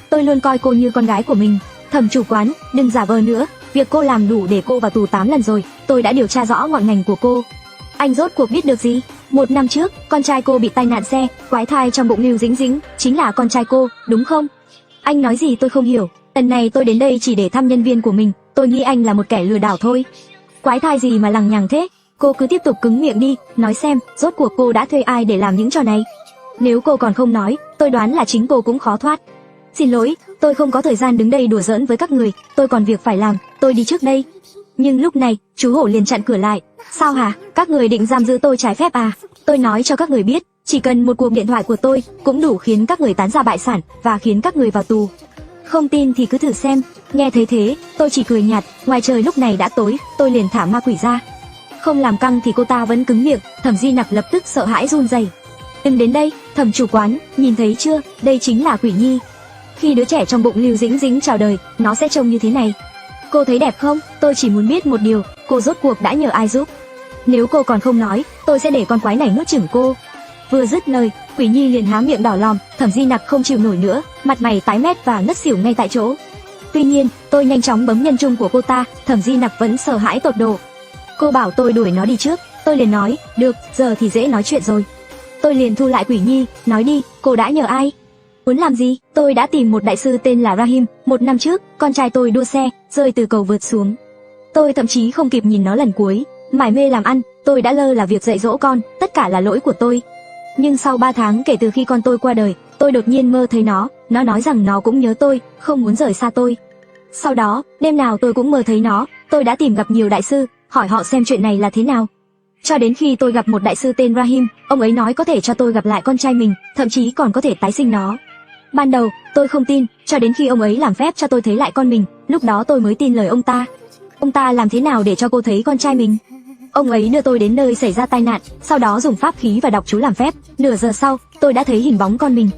Tôi luôn coi cô như con gái của mình. Thẩm chủ quán, đừng giả vờ nữa, việc cô làm đủ để cô vào tù 8 lần rồi, tôi đã điều tra rõ ngọn ngành của cô. Anh rốt cuộc biết được gì? 1 năm trước, con trai cô bị tai nạn xe, quái thai trong bụng Lưu Dĩnh Dĩnh, chính là con trai cô, đúng không? Anh nói gì tôi không hiểu, lần này tôi đến đây chỉ để thăm nhân viên của mình, tôi nghĩ anh là một kẻ lừa đảo thôi. Quái thai gì mà lằng nhằng thế? Cô cứ tiếp tục cứng miệng đi, nói xem, rốt cuộc cô đã thuê ai để làm những trò này? Nếu cô còn không nói, tôi đoán là chính cô cũng khó thoát. Xin lỗi, tôi không có thời gian đứng đây đùa giỡn với các người, tôi còn việc phải làm, tôi đi trước đây. Nhưng lúc này, chú Hổ liền chặn cửa lại. Sao hả? Các người định giam giữ tôi trái phép à? Tôi nói cho các người biết, chỉ cần một cuộc điện thoại của tôi cũng đủ khiến các người tán ra bại sản và khiến các người vào tù. Không tin thì cứ thử xem. Nghe thấy thế, tôi chỉ cười nhạt. Ngoài trời lúc này đã tối, tôi liền thả ma quỷ ra. Không làm căng thì cô ta vẫn cứng miệng. Thẩm Di Nặc lập tức sợ hãi run rẩy. Đừng đến đây, thẩm chủ quán, nhìn thấy chưa? Đây chính là Quỷ Nhi. Khi đứa trẻ trong bụng Lưu Dĩnh Dĩnh chào đời, nó sẽ trông như thế này. Cô thấy đẹp không? Tôi chỉ muốn biết một điều, cô rốt cuộc đã nhờ ai giúp? Nếu cô còn không nói, tôi sẽ để con quái này nuốt chửng cô. Vừa dứt lời, Quỷ Nhi liền há miệng đỏ lòm. Thẩm Di Nặc không chịu nổi nữa, mặt mày tái mét và ngất xỉu ngay tại chỗ. Tuy nhiên, tôi nhanh chóng bấm nhân trung của cô ta. Thẩm Di Nặc vẫn sợ hãi tột độ. Cô bảo tôi đuổi nó đi trước, tôi liền nói, được, giờ thì dễ nói chuyện rồi. Tôi liền thu lại Quỷ Nhi, nói đi, cô đã nhờ ai? Muốn làm gì? Tôi đã tìm một đại sư tên là Rahim. 1 năm trước, con trai tôi đua xe, rơi từ cầu vượt xuống. Tôi thậm chí không kịp nhìn nó lần cuối. Mải mê làm ăn, tôi đã lơ là việc dạy dỗ con, tất cả là lỗi của tôi. Nhưng sau 3 tháng kể từ khi con tôi qua đời, tôi đột nhiên mơ thấy nó nói rằng nó cũng nhớ tôi, không muốn rời xa tôi. Sau đó, đêm nào tôi cũng mơ thấy nó, tôi đã tìm gặp nhiều đại sư, hỏi họ xem chuyện này là thế nào. Cho đến khi tôi gặp một đại sư tên Rahim, ông ấy nói có thể cho tôi gặp lại con trai mình, thậm chí còn có thể tái sinh nó. Ban đầu, tôi không tin, cho đến khi ông ấy làm phép cho tôi thấy lại con mình, lúc đó tôi mới tin lời ông ta. Ông ta làm thế nào để cho cô thấy con trai mình? Ông ấy đưa tôi đến nơi xảy ra tai nạn, sau đó dùng pháp khí và đọc chú làm phép. Nửa giờ sau, tôi đã thấy hình bóng con mình.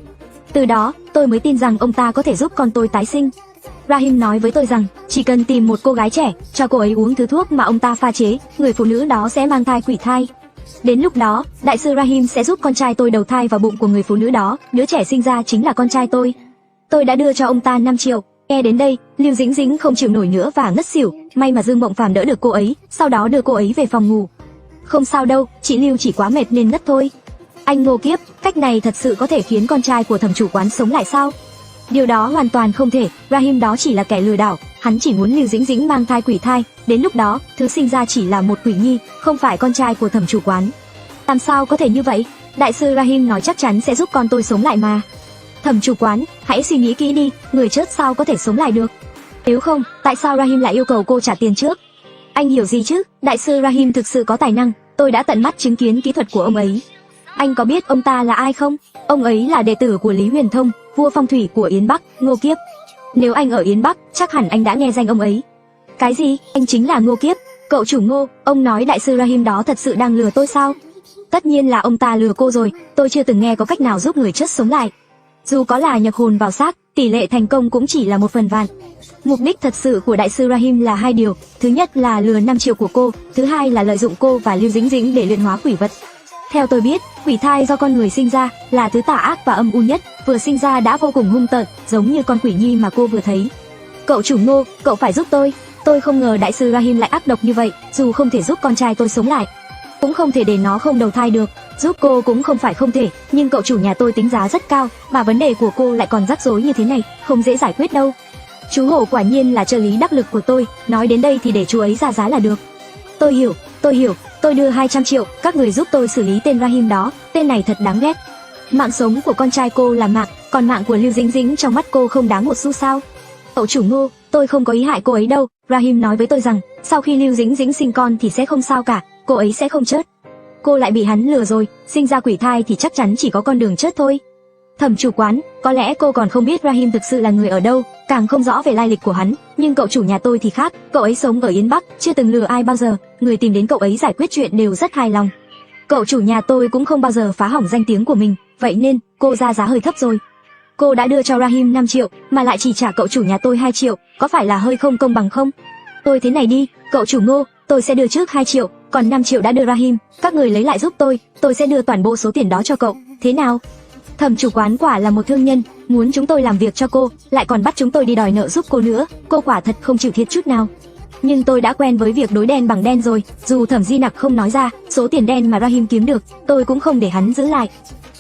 Từ đó, tôi mới tin rằng ông ta có thể giúp con tôi tái sinh. Rahim nói với tôi rằng, chỉ cần tìm một cô gái trẻ, cho cô ấy uống thứ thuốc mà ông ta pha chế, người phụ nữ đó sẽ mang thai quỷ thai. Đến lúc đó, đại sư Rahim sẽ giúp con trai tôi đầu thai vào bụng của người phụ nữ đó, đứa trẻ sinh ra chính là con trai tôi. Tôi đã đưa cho ông ta 5 triệu. Nghe đến đây, Lưu Dĩnh Dĩnh không chịu nổi nữa và ngất xỉu, may mà Dương Mộng Phàm đỡ được cô ấy, sau đó đưa cô ấy về phòng ngủ. Không sao đâu, chị Lưu chỉ quá mệt nên ngất thôi. Anh Ngô Kiếp, cách này thật sự có thể khiến con trai của thẩm chủ quán sống lại sao? Điều đó hoàn toàn không thể, Rahim đó chỉ là kẻ lừa đảo, hắn chỉ muốn Lưu Dĩnh Dĩnh mang thai quỷ thai, đến lúc đó, thứ sinh ra chỉ là một quỷ nhi, không phải con trai của thẩm chủ quán. Làm sao có thể như vậy? Đại sư Rahim nói chắc chắn sẽ giúp con tôi sống lại mà. Thẩm chủ quán, hãy suy nghĩ kỹ đi, người chết sao có thể sống lại được? Nếu không, tại sao Rahim lại yêu cầu cô trả tiền trước? Anh hiểu gì chứ? Đại sư Rahim thực sự có tài năng, tôi đã tận mắt chứng kiến kỹ thuật của ông ấy. Anh có biết ông ta là ai không? Ông ấy là đệ tử của Lý Huyền Thông, vua phong thủy của Yến Bắc, Ngô Kiếp. Nếu anh ở Yến Bắc, chắc hẳn anh đã nghe danh ông ấy. Cái gì? Anh chính là Ngô Kiếp? Cậu chủ Ngô, ông nói đại sư Rahim đó thật sự đang lừa tôi sao? Tất nhiên là ông ta lừa cô rồi, tôi chưa từng nghe có cách nào giúp người chết sống lại. Dù có là nhập hồn vào xác, tỷ lệ thành công cũng chỉ là 1/1000. Mục đích thật sự của đại sư Rahim là 2 điều, thứ nhất là lừa 5 triệu của cô, thứ hai là lợi dụng cô và Lưu Dĩnh Dĩnh để luyện hóa quỷ vật. Theo tôi biết, quỷ thai do con người sinh ra là thứ tà ác và âm u nhất, vừa sinh ra đã vô cùng hung tợn, giống như con quỷ nhi mà cô vừa thấy. Cậu chủ Ngô, cậu phải giúp tôi không ngờ đại sư Rahim lại ác độc như vậy, dù không thể giúp con trai tôi sống lại, cũng không thể để nó không đầu thai được. Giúp cô cũng không phải không thể, nhưng cậu chủ nhà tôi tính giá rất cao, mà vấn đề của cô lại còn rắc rối như thế này, không dễ giải quyết đâu. Chú Hổ quả nhiên là trợ lý đắc lực của tôi, nói đến đây thì để chú ấy ra giá là được. Tôi hiểu, tôi đưa 200 triệu, các người giúp tôi xử lý tên Rahim đó, tên này thật đáng ghét. Mạng sống của con trai cô là mạng, còn mạng của Lưu Dĩnh Dĩnh trong mắt cô không đáng một xu sao? Cậu chủ Ngô, tôi không có ý hại cô ấy đâu, Rahim nói với tôi rằng, sau khi Lưu Dĩnh Dĩnh sinh con thì sẽ không sao cả, cô ấy sẽ không chết. Cô lại bị hắn lừa rồi, sinh ra quỷ thai thì chắc chắn chỉ có con đường chết thôi. Thẩm chủ quán, có lẽ cô còn không biết Rahim thực sự là người ở đâu, càng không rõ về lai lịch của hắn, nhưng cậu chủ nhà tôi thì khác, cậu ấy sống ở Yến Bắc, chưa từng lừa ai bao giờ, người tìm đến cậu ấy giải quyết chuyện đều rất hài lòng. Cậu chủ nhà tôi cũng không bao giờ phá hỏng danh tiếng của mình, vậy nên cô ra giá hơi thấp rồi. Cô đã đưa cho Rahim 5 triệu, mà lại chỉ trả cậu chủ nhà tôi 2 triệu, có phải là hơi không công bằng không? Tôi thế này đi, cậu chủ Ngô, tôi sẽ đưa trước 2 triệu, còn 5 triệu đã đưa Rahim, các người lấy lại giúp tôi sẽ đưa toàn bộ số tiền đó cho cậu, thế nào? Thẩm chủ quán quả là một thương nhân, muốn chúng tôi làm việc cho cô, lại còn bắt chúng tôi đi đòi nợ giúp cô nữa, cô quả thật không chịu thiệt chút nào. Nhưng tôi đã quen với việc đối đen bằng đen rồi, dù Thẩm Di Nặc không nói ra, số tiền đen mà Rahim kiếm được, tôi cũng không để hắn giữ lại.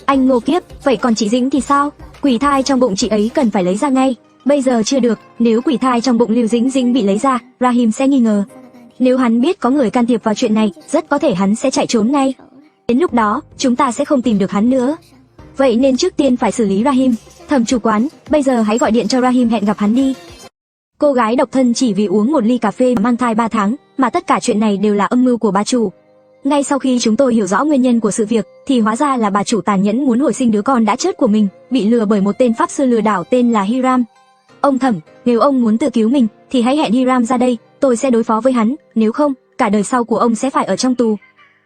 Anh Ngô Kiếp, vậy còn chị Dĩnh thì sao? Quỷ thai trong bụng chị ấy cần phải lấy ra ngay, bây giờ chưa được, nếu quỷ thai trong bụng Lưu Dĩnh Dĩnh bị lấy ra, Rahim sẽ nghi ngờ. Nếu hắn biết có người can thiệp vào chuyện này, rất có thể hắn sẽ chạy trốn ngay. Đến lúc đó, chúng ta sẽ không tìm được hắn nữa. Vậy nên trước tiên phải xử lý Rahim. Thẩm chủ quán, bây giờ hãy gọi điện cho Rahim hẹn gặp hắn đi. Cô gái độc thân chỉ vì uống một ly cà phê mà mang thai 3 tháng, mà tất cả chuyện này đều là âm mưu của bà chủ. Ngay sau khi chúng tôi hiểu rõ nguyên nhân của sự việc, thì hóa ra là bà chủ tàn nhẫn muốn hồi sinh đứa con đã chết của mình, bị lừa bởi một tên pháp sư lừa đảo tên là Hiram. Ông Thẩm, nếu ông muốn tự cứu mình, thì hãy hẹn Hiram ra đây, tôi sẽ đối phó với hắn, nếu không, cả đời sau của ông sẽ phải ở trong tù.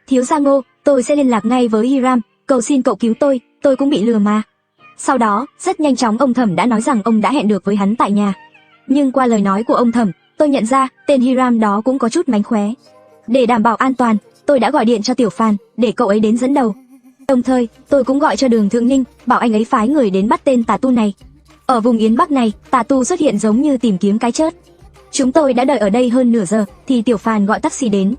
Thiếu gia Ngô, tôi sẽ liên lạc ngay với Hiram, cầu xin cậu cứu tôi cũng bị lừa mà. Sau đó, rất nhanh chóng ông Thẩm đã nói rằng ông đã hẹn được với hắn tại nhà. Nhưng qua lời nói của ông Thẩm, tôi nhận ra tên Hiram đó cũng có chút mánh khóe. Để đảm bảo an toàn, tôi đã gọi điện cho Tiểu Phàn để cậu ấy đến dẫn đầu. Đồng thời, tôi cũng gọi cho Đường Thượng Ninh, bảo anh ấy phái người đến bắt tên tà tu này. Ở vùng Yến Bắc này, tà tu xuất hiện giống như tìm kiếm cái chết. Chúng tôi đã đợi ở đây hơn nửa giờ thì Tiểu Phàn gọi taxi đến.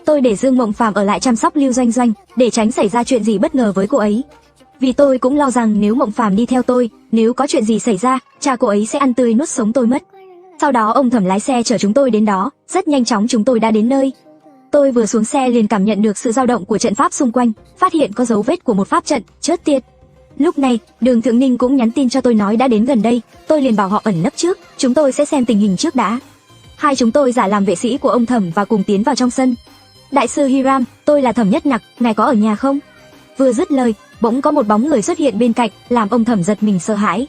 Tôi để Dương Mộng Phàm ở lại chăm sóc Lưu Doanh Doanh để tránh xảy ra chuyện gì bất ngờ với cô ấy. Vì tôi cũng lo rằng nếu Mộng Phàm đi theo tôi, nếu có chuyện gì xảy ra, cha cô ấy sẽ ăn tươi nuốt sống tôi mất. Sau đó ông Thẩm lái xe chở chúng tôi đến đó, rất nhanh chóng chúng tôi đã đến nơi. Tôi vừa xuống xe liền cảm nhận được sự dao động của trận pháp xung quanh, phát hiện có dấu vết của một pháp trận, chết tiệt. Lúc này, Đường Thượng Ninh cũng nhắn tin cho tôi nói đã đến gần đây, tôi liền bảo họ ẩn nấp trước, chúng tôi sẽ xem tình hình trước đã. Hai chúng tôi giả làm vệ sĩ của ông Thẩm và cùng tiến vào trong sân. Đại sư Hiram, tôi là Thẩm Nhất Nặc, ngài có ở nhà không? Vừa dứt lời, bỗng có một bóng người xuất hiện bên cạnh, làm ông Thẩm giật mình sợ hãi.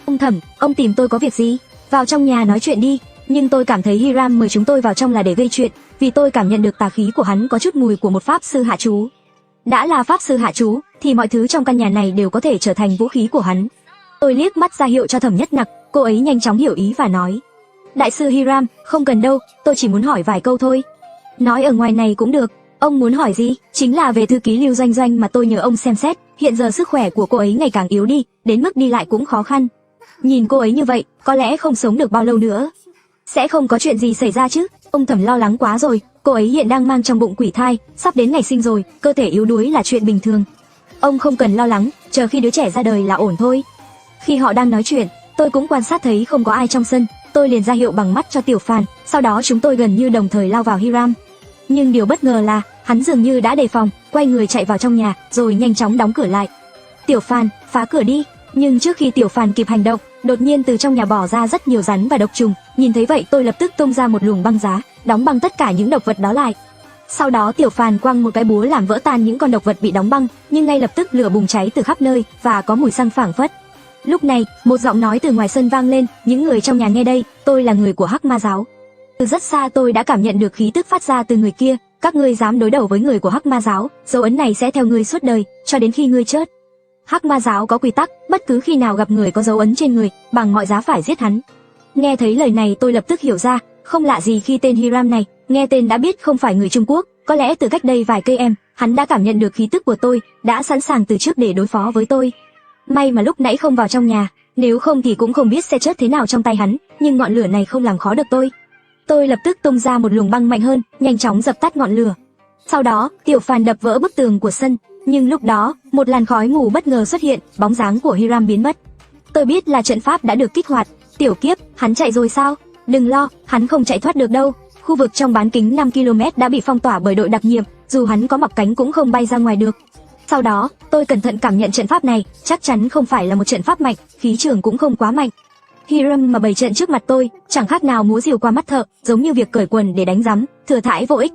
Ông Thẩm, ông tìm tôi có việc gì? Vào trong nhà nói chuyện đi. Nhưng tôi cảm thấy Hiram mời chúng tôi vào trong là để gây chuyện, vì tôi cảm nhận được tà khí của hắn có chút mùi của một pháp sư hạ chú. Đã là pháp sư hạ chú, thì mọi thứ trong căn nhà này đều có thể trở thành vũ khí của hắn. Tôi liếc mắt ra hiệu cho Thẩm Nhất Nặc, cô ấy nhanh chóng hiểu ý và nói: Đại sư Hiram, không cần đâu, tôi chỉ muốn hỏi vài câu thôi. Nói ở ngoài này cũng được. Ông muốn hỏi gì? Chính là về thư ký Lưu Doanh Doanh mà tôi nhờ ông xem xét. Hiện giờ sức khỏe của cô ấy ngày càng yếu đi, đến mức đi lại cũng khó khăn. Nhìn cô ấy như vậy, có lẽ không sống được bao lâu nữa. Sẽ không có chuyện gì xảy ra chứ? Ông Thẩm lo lắng quá rồi, cô ấy hiện đang mang trong bụng quỷ thai, sắp đến ngày sinh rồi, cơ thể yếu đuối là chuyện bình thường. Ông không cần lo lắng, chờ khi đứa trẻ ra đời là ổn thôi. Khi họ đang nói chuyện, tôi cũng quan sát thấy không có ai trong sân, tôi liền ra hiệu bằng mắt cho Tiểu Phàn, sau đó chúng tôi gần như đồng thời lao vào Hiram. Nhưng điều bất ngờ là, hắn dường như đã đề phòng, quay người chạy vào trong nhà, rồi nhanh chóng đóng cửa lại. Tiểu Phàn, phá cửa đi. Nhưng trước khi Tiểu Phàn kịp hành động, đột nhiên từ trong nhà bò ra rất nhiều rắn và độc trùng. Nhìn thấy vậy tôi lập tức tung ra một luồng băng giá, đóng băng tất cả những độc vật đó lại. Sau đó Tiểu Phàn quăng một cái búa làm vỡ tan những con độc vật bị đóng băng, nhưng ngay lập tức lửa bùng cháy từ khắp nơi và có mùi xăng phảng phất. Lúc này, một giọng nói từ ngoài sân vang lên, những người trong nhà nghe đây, tôi là người của Hắc Ma giáo. Từ rất xa tôi đã cảm nhận được khí tức phát ra từ người kia, các ngươi dám đối đầu với người của Hắc Ma giáo, dấu ấn này sẽ theo ngươi suốt đời, cho đến khi ngươi chết. Hắc Ma giáo có quy tắc, bất cứ khi nào gặp người có dấu ấn trên người, bằng mọi giá phải giết hắn. Nghe thấy lời này tôi lập tức hiểu ra, không lạ gì khi tên Hiram này, nghe tên đã biết không phải người Trung Quốc, có lẽ từ cách đây vài cây em, hắn đã cảm nhận được khí tức của tôi, đã sẵn sàng từ trước để đối phó với tôi. May mà lúc nãy không vào trong nhà, nếu không thì cũng không biết sẽ chết thế nào trong tay hắn, nhưng ngọn lửa này không làm khó được tôi. Tôi lập tức tung ra một luồng băng mạnh hơn, nhanh chóng dập tắt ngọn lửa. Sau đó, Tiểu Phàn đập vỡ bức tường của sân, nhưng lúc đó, một làn khói mù bất ngờ xuất hiện, bóng dáng của Hiram biến mất. Tôi biết là trận pháp đã được kích hoạt. Tiểu kiếp, hắn chạy rồi sao? Đừng lo, hắn không chạy thoát được đâu. Khu vực trong bán kính 5 km đã bị phong tỏa bởi đội đặc nhiệm, dù hắn có mọc cánh cũng không bay ra ngoài được. Sau đó, tôi cẩn thận cảm nhận trận pháp này, chắc chắn không phải là một trận pháp mạnh, khí trường cũng không quá mạnh. Hiram mà bày trận trước mặt tôi, chẳng khác nào múa rìu qua mắt thợ, giống như việc cởi quần để đánh rắm, thừa thãi vô ích.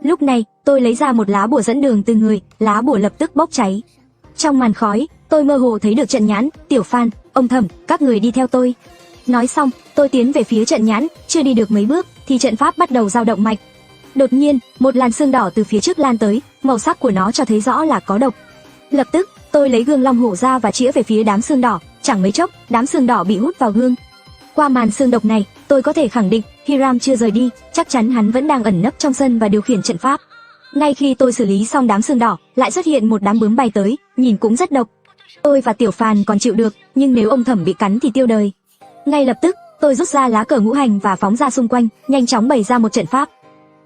Lúc này, tôi lấy ra một lá bùa dẫn đường từ người, lá bùa lập tức bốc cháy. Trong màn khói, tôi mơ hồ thấy được trận nhãn, Tiểu Phàn, ông Thẩm, các người đi theo tôi. Nói xong, tôi tiến về phía trận nhãn, chưa đi được mấy bước, thì trận pháp bắt đầu dao động mạnh. Đột nhiên, một làn sương đỏ từ phía trước lan tới, màu sắc của nó cho thấy rõ là có độc. Lập tức, tôi lấy gương long hổ ra và chĩa về phía đám sương đỏ, chẳng mấy chốc, đám sương đỏ bị hút vào gương. Qua màn sương độc này, tôi có thể khẳng định, Hiram chưa rời đi, chắc chắn hắn vẫn đang ẩn nấp trong sân và điều khiển trận pháp. Ngay khi tôi xử lý xong đám sương đỏ, lại xuất hiện một đám bướm bay tới, nhìn cũng rất độc. Tôi và Tiểu Phàn còn chịu được, nhưng nếu ông Thẩm bị cắn thì tiêu đời. Ngay lập tức, tôi rút ra lá cờ ngũ hành và phóng ra xung quanh, nhanh chóng bày ra một trận pháp,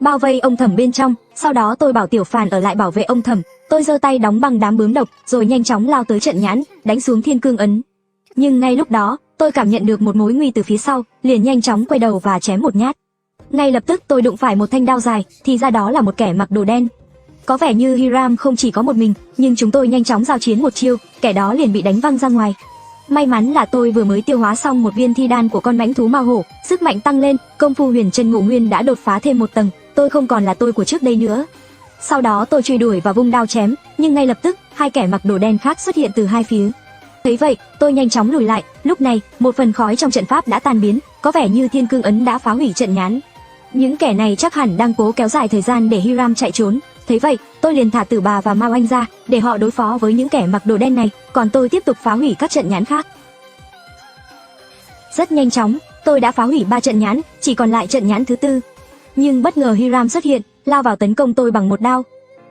bao vây ông Thẩm bên trong. Sau đó tôi bảo Tiểu Phàn ở lại bảo vệ ông Thẩm. Tôi giơ tay đóng băng đám bướm độc, rồi nhanh chóng lao tới trận nhãn, đánh xuống thiên cương ấn. Nhưng ngay lúc đó, tôi cảm nhận được một mối nguy từ phía sau, liền nhanh chóng quay đầu và chém một nhát. Ngay lập tức tôi đụng phải một thanh đao dài, thì ra đó là một kẻ mặc đồ đen. Có vẻ như Hiram không chỉ có một mình, nhưng chúng tôi nhanh chóng giao chiến một chiêu, kẻ đó liền bị đánh văng ra ngoài. May mắn là tôi vừa mới tiêu hóa xong một viên thi đan của con mãnh thú ma hổ, sức mạnh tăng lên, công phu huyền chân ngộ nguyên đã đột phá thêm một tầng, tôi không còn là tôi của trước đây nữa. Sau đó tôi truy đuổi và vung đao chém, nhưng ngay lập tức, hai kẻ mặc đồ đen khác xuất hiện từ hai phía. Thấy vậy, tôi nhanh chóng lùi lại, lúc này, một phần khói trong trận pháp đã tan biến, có vẻ như thiên cương ấn đã phá hủy trận nhãn. Những kẻ này chắc hẳn đang cố kéo dài thời gian để Hiram chạy trốn. Thấy vậy, tôi liền thả Tử Bà và Mao Anh ra, để họ đối phó với những kẻ mặc đồ đen này, còn tôi tiếp tục phá hủy các trận nhãn khác. Rất nhanh chóng, tôi đã phá hủy 3 trận nhãn, chỉ còn lại trận nhãn thứ tư. Nhưng bất ngờ Hiram xuất hiện, lao vào tấn công tôi bằng một đao.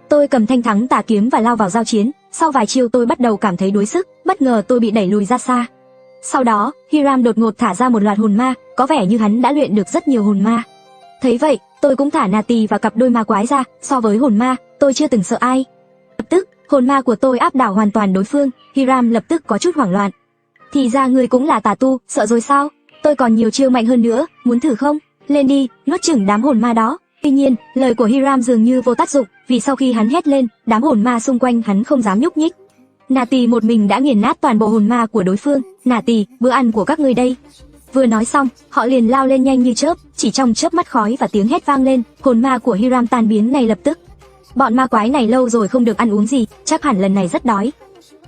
Tôi cầm thanh thắng tà kiếm và lao vào giao chiến, sau vài chiêu tôi bắt đầu cảm thấy đuối sức, bất ngờ tôi bị đẩy lùi ra xa. Sau đó, Hiram đột ngột thả ra một loạt hồn ma, có vẻ như hắn đã luyện được rất nhiều hồn ma. Thấy vậy, tôi cũng thả Nati và cặp đôi ma quái ra, so với hồn ma, tôi chưa từng sợ ai. Lập tức, hồn ma của tôi áp đảo hoàn toàn đối phương, Hiram lập tức có chút hoảng loạn. Thì ra ngươi cũng là tà tu, sợ rồi sao? Tôi còn nhiều chiêu mạnh hơn nữa, muốn thử không? Lên đi, nuốt chửng đám hồn ma đó. Tuy nhiên, lời của Hiram dường như vô tác dụng, vì sau khi hắn hét lên, đám hồn ma xung quanh hắn không dám nhúc nhích. Nati một mình đã nghiền nát toàn bộ hồn ma của đối phương. Nati, bữa ăn của các ngươi đây. Vừa nói xong, họ liền lao lên nhanh như chớp, chỉ trong chớp mắt khói và tiếng hét vang lên, hồn ma của Hiram tan biến ngay lập tức. Bọn ma quái này lâu rồi không được ăn uống gì, chắc hẳn lần này rất đói.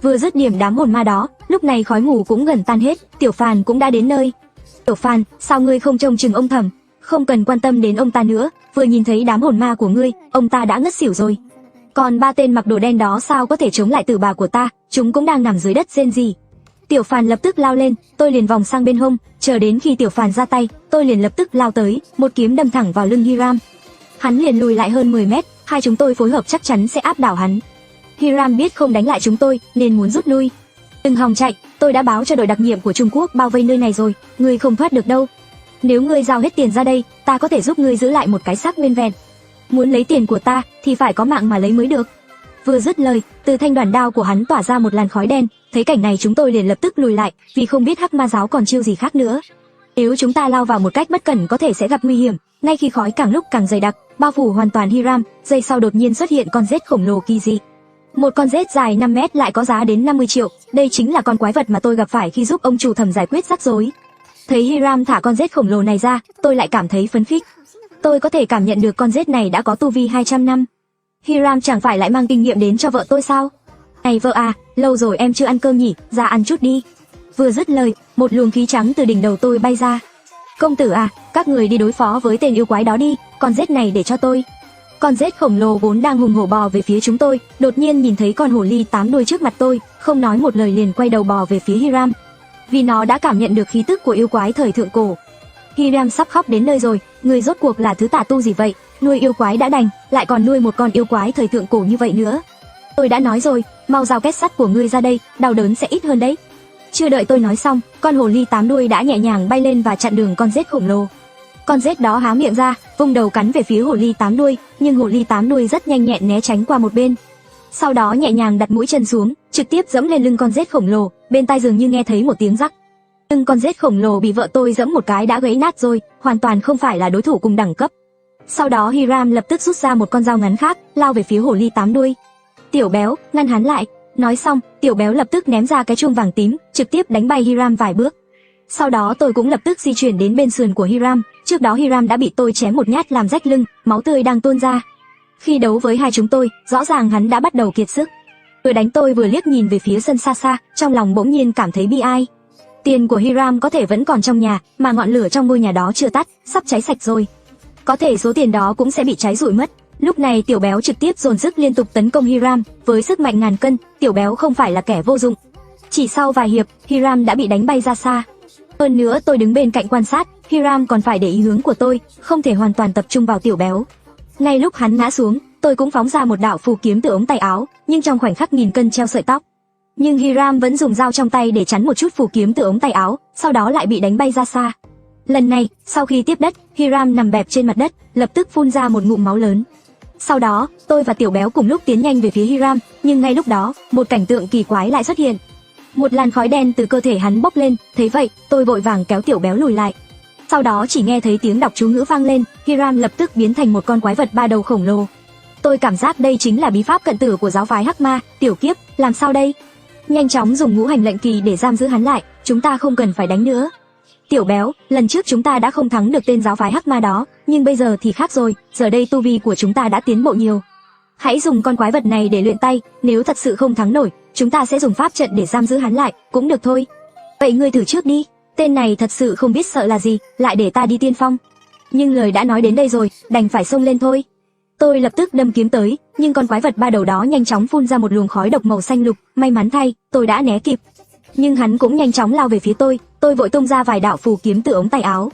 Vừa dứt điểm đám hồn ma đó, lúc này khói mù cũng gần tan hết, Tiểu Phàn cũng đã đến nơi. Tiểu Phàn, sao ngươi không trông chừng ông Thẩm? Không cần quan tâm đến ông ta nữa, vừa nhìn thấy đám hồn ma của ngươi, ông ta đã ngất xỉu rồi. Còn 3 tên mặc đồ đen đó sao có thể chống lại Tử Bà của ta, chúng cũng đang nằm dưới đất rên rỉ. Tiểu Phàn lập tức lao lên, tôi liền vòng sang bên hông, chờ đến khi Tiểu Phàn ra tay, tôi liền lập tức lao tới, một kiếm đâm thẳng vào lưng Hiram. hắn liền lùi lại hơn 10 mét, hai chúng tôi phối hợp chắc chắn sẽ áp đảo hắn. Hiram biết không đánh lại chúng tôi nên muốn rút lui. Đừng hòng chạy, tôi đã báo cho đội đặc nhiệm của Trung Quốc bao vây nơi này rồi, ngươi không thoát được đâu. Nếu ngươi giao hết tiền ra đây, ta có thể giúp ngươi giữ lại một cái xác nguyên vẹn. Muốn lấy tiền của ta thì phải có mạng mà lấy mới được. Vừa dứt lời, từ thanh đoàn đao của hắn tỏa ra một làn khói đen, thấy cảnh này chúng tôi liền lập tức lùi lại, vì không biết Hắc Ma giáo còn chiêu gì khác nữa. Nếu chúng ta lao vào một cách bất cẩn có thể sẽ gặp nguy hiểm. Ngay khi khói càng lúc càng dày đặc, bao phủ hoàn toàn Hiram, giây sau đột nhiên xuất hiện con rết khổng lồ kỳ dị. Một con rết dài 5 mét lại có giá đến 50 triệu, đây chính là con quái vật mà tôi gặp phải khi giúp ông chủ thẩm giải quyết rắc rối. Thấy Hiram thả con rết khổng lồ này ra, tôi lại cảm thấy phấn khích. Tôi có thể cảm nhận được con rết này đã có tu vi 200 năm. Hiram chẳng phải lại mang kinh nghiệm đến cho vợ tôi sao? Này vợ à, lâu rồi em chưa ăn cơm nhỉ, ra ăn chút đi. Vừa dứt lời, một luồng khí trắng từ đỉnh đầu tôi bay ra. Công tử à, các người đi đối phó với tên yêu quái đó đi, con rết này để cho tôi. Con rết khổng lồ vốn đang hùng hổ bò về phía chúng tôi, đột nhiên nhìn thấy con hồ ly 8 đuôi trước mặt tôi, không nói một lời liền quay đầu bò về phía Hiram. Vì nó đã cảm nhận được khí tức của yêu quái thời thượng cổ. Hiram sắp khóc đến nơi rồi, người rốt cuộc là thứ tà tu gì vậy, nuôi yêu quái đã đành, lại còn nuôi một con yêu quái thời thượng cổ như vậy nữa. Tôi đã nói rồi, mau giao kết sắt của ngươi ra đây, đau đớn sẽ ít hơn đấy. Chưa đợi tôi nói xong, con hồ ly 8 đuôi đã nhẹ nhàng bay lên và chặn đường con rết khổng lồ. Con rết đó há miệng ra, vung đầu cắn về phía hồ ly 8 đuôi, nhưng hồ ly 8 đuôi rất nhanh nhẹn né tránh qua một bên. Sau đó nhẹ nhàng đặt mũi chân xuống, trực tiếp giẫm lên lưng con rết khổng lồ, bên tai dường như nghe thấy một tiếng rắc. Lưng con rết khổng lồ bị vợ tôi giẫm một cái đã gãy nát rồi, hoàn toàn không phải là đối thủ cùng đẳng cấp. Sau đó Hiram lập tức rút ra một con dao ngắn khác, lao về phía hồ ly 8 đuôi. Tiểu béo, ngăn hắn lại. Nói xong, tiểu béo lập tức ném ra cái chuông vàng tím, trực tiếp đánh bay Hiram vài bước. Sau đó tôi cũng lập tức di chuyển đến bên sườn của Hiram, trước đó Hiram đã bị tôi chém một nhát làm rách lưng, máu tươi đang tuôn ra. Khi đấu với hai chúng tôi, rõ ràng hắn đã bắt đầu kiệt sức. Vừa đánh tôi vừa liếc nhìn về phía sân xa xa, trong lòng bỗng nhiên cảm thấy bi ai. Tiền của Hiram có thể vẫn còn trong nhà, mà ngọn lửa trong ngôi nhà đó chưa tắt, sắp cháy sạch rồi. Có thể số tiền đó cũng sẽ bị cháy rụi mất. Lúc này tiểu béo trực tiếp dồn sức liên tục tấn công Hiram, với sức mạnh ngàn cân, tiểu béo không phải là kẻ vô dụng. Chỉ sau vài hiệp, Hiram đã bị đánh bay ra xa. Hơn nữa tôi đứng bên cạnh quan sát, Hiram còn phải để ý hướng của tôi, không thể hoàn toàn tập trung vào tiểu béo. Ngay lúc hắn ngã xuống, tôi cũng phóng ra một đạo phù kiếm từ ống tay áo, nhưng trong khoảnh khắc nghìn cân treo sợi tóc. Nhưng Hiram vẫn dùng dao trong tay để chắn một chút phù kiếm từ ống tay áo, sau đó lại bị đánh bay ra xa. Lần này, sau khi tiếp đất, Hiram nằm bẹp trên mặt đất, lập tức phun ra một ngụm máu lớn. Sau đó, tôi và tiểu béo cùng lúc tiến nhanh về phía Hiram, nhưng ngay lúc đó, một cảnh tượng kỳ quái lại xuất hiện. Một làn khói đen từ cơ thể hắn bốc lên, thấy vậy, tôi vội vàng kéo tiểu béo lùi lại. Sau đó chỉ nghe thấy tiếng đọc chú ngữ vang lên, Hiram lập tức biến thành một con quái vật ba đầu khổng lồ. Tôi cảm giác đây chính là bí pháp cận tử của giáo phái Hắc Ma, tiểu kiếp, làm sao đây? Nhanh chóng dùng ngũ hành lệnh kỳ để giam giữ hắn lại, chúng ta không cần phải đánh nữa. Tiểu béo, lần trước chúng ta đã không thắng được tên giáo phái Hắc Ma đó, nhưng bây giờ thì khác rồi, giờ đây tu vi của chúng ta đã tiến bộ nhiều. Hãy dùng con quái vật này để luyện tay, nếu thật sự không thắng nổi, chúng ta sẽ dùng pháp trận để giam giữ hắn lại, cũng được thôi. Vậy ngươi thử trước đi, tên này thật sự không biết sợ là gì, lại để ta đi tiên phong. Nhưng lời đã nói đến đây rồi, đành phải xông lên thôi. Tôi lập tức đâm kiếm tới, nhưng con quái vật ba đầu đó nhanh chóng phun ra một luồng khói độc màu xanh lục, may mắn thay, tôi đã né kịp. Nhưng hắn cũng nhanh chóng lao về phía tôi vội tung ra vài đạo phù kiếm từ ống tay áo.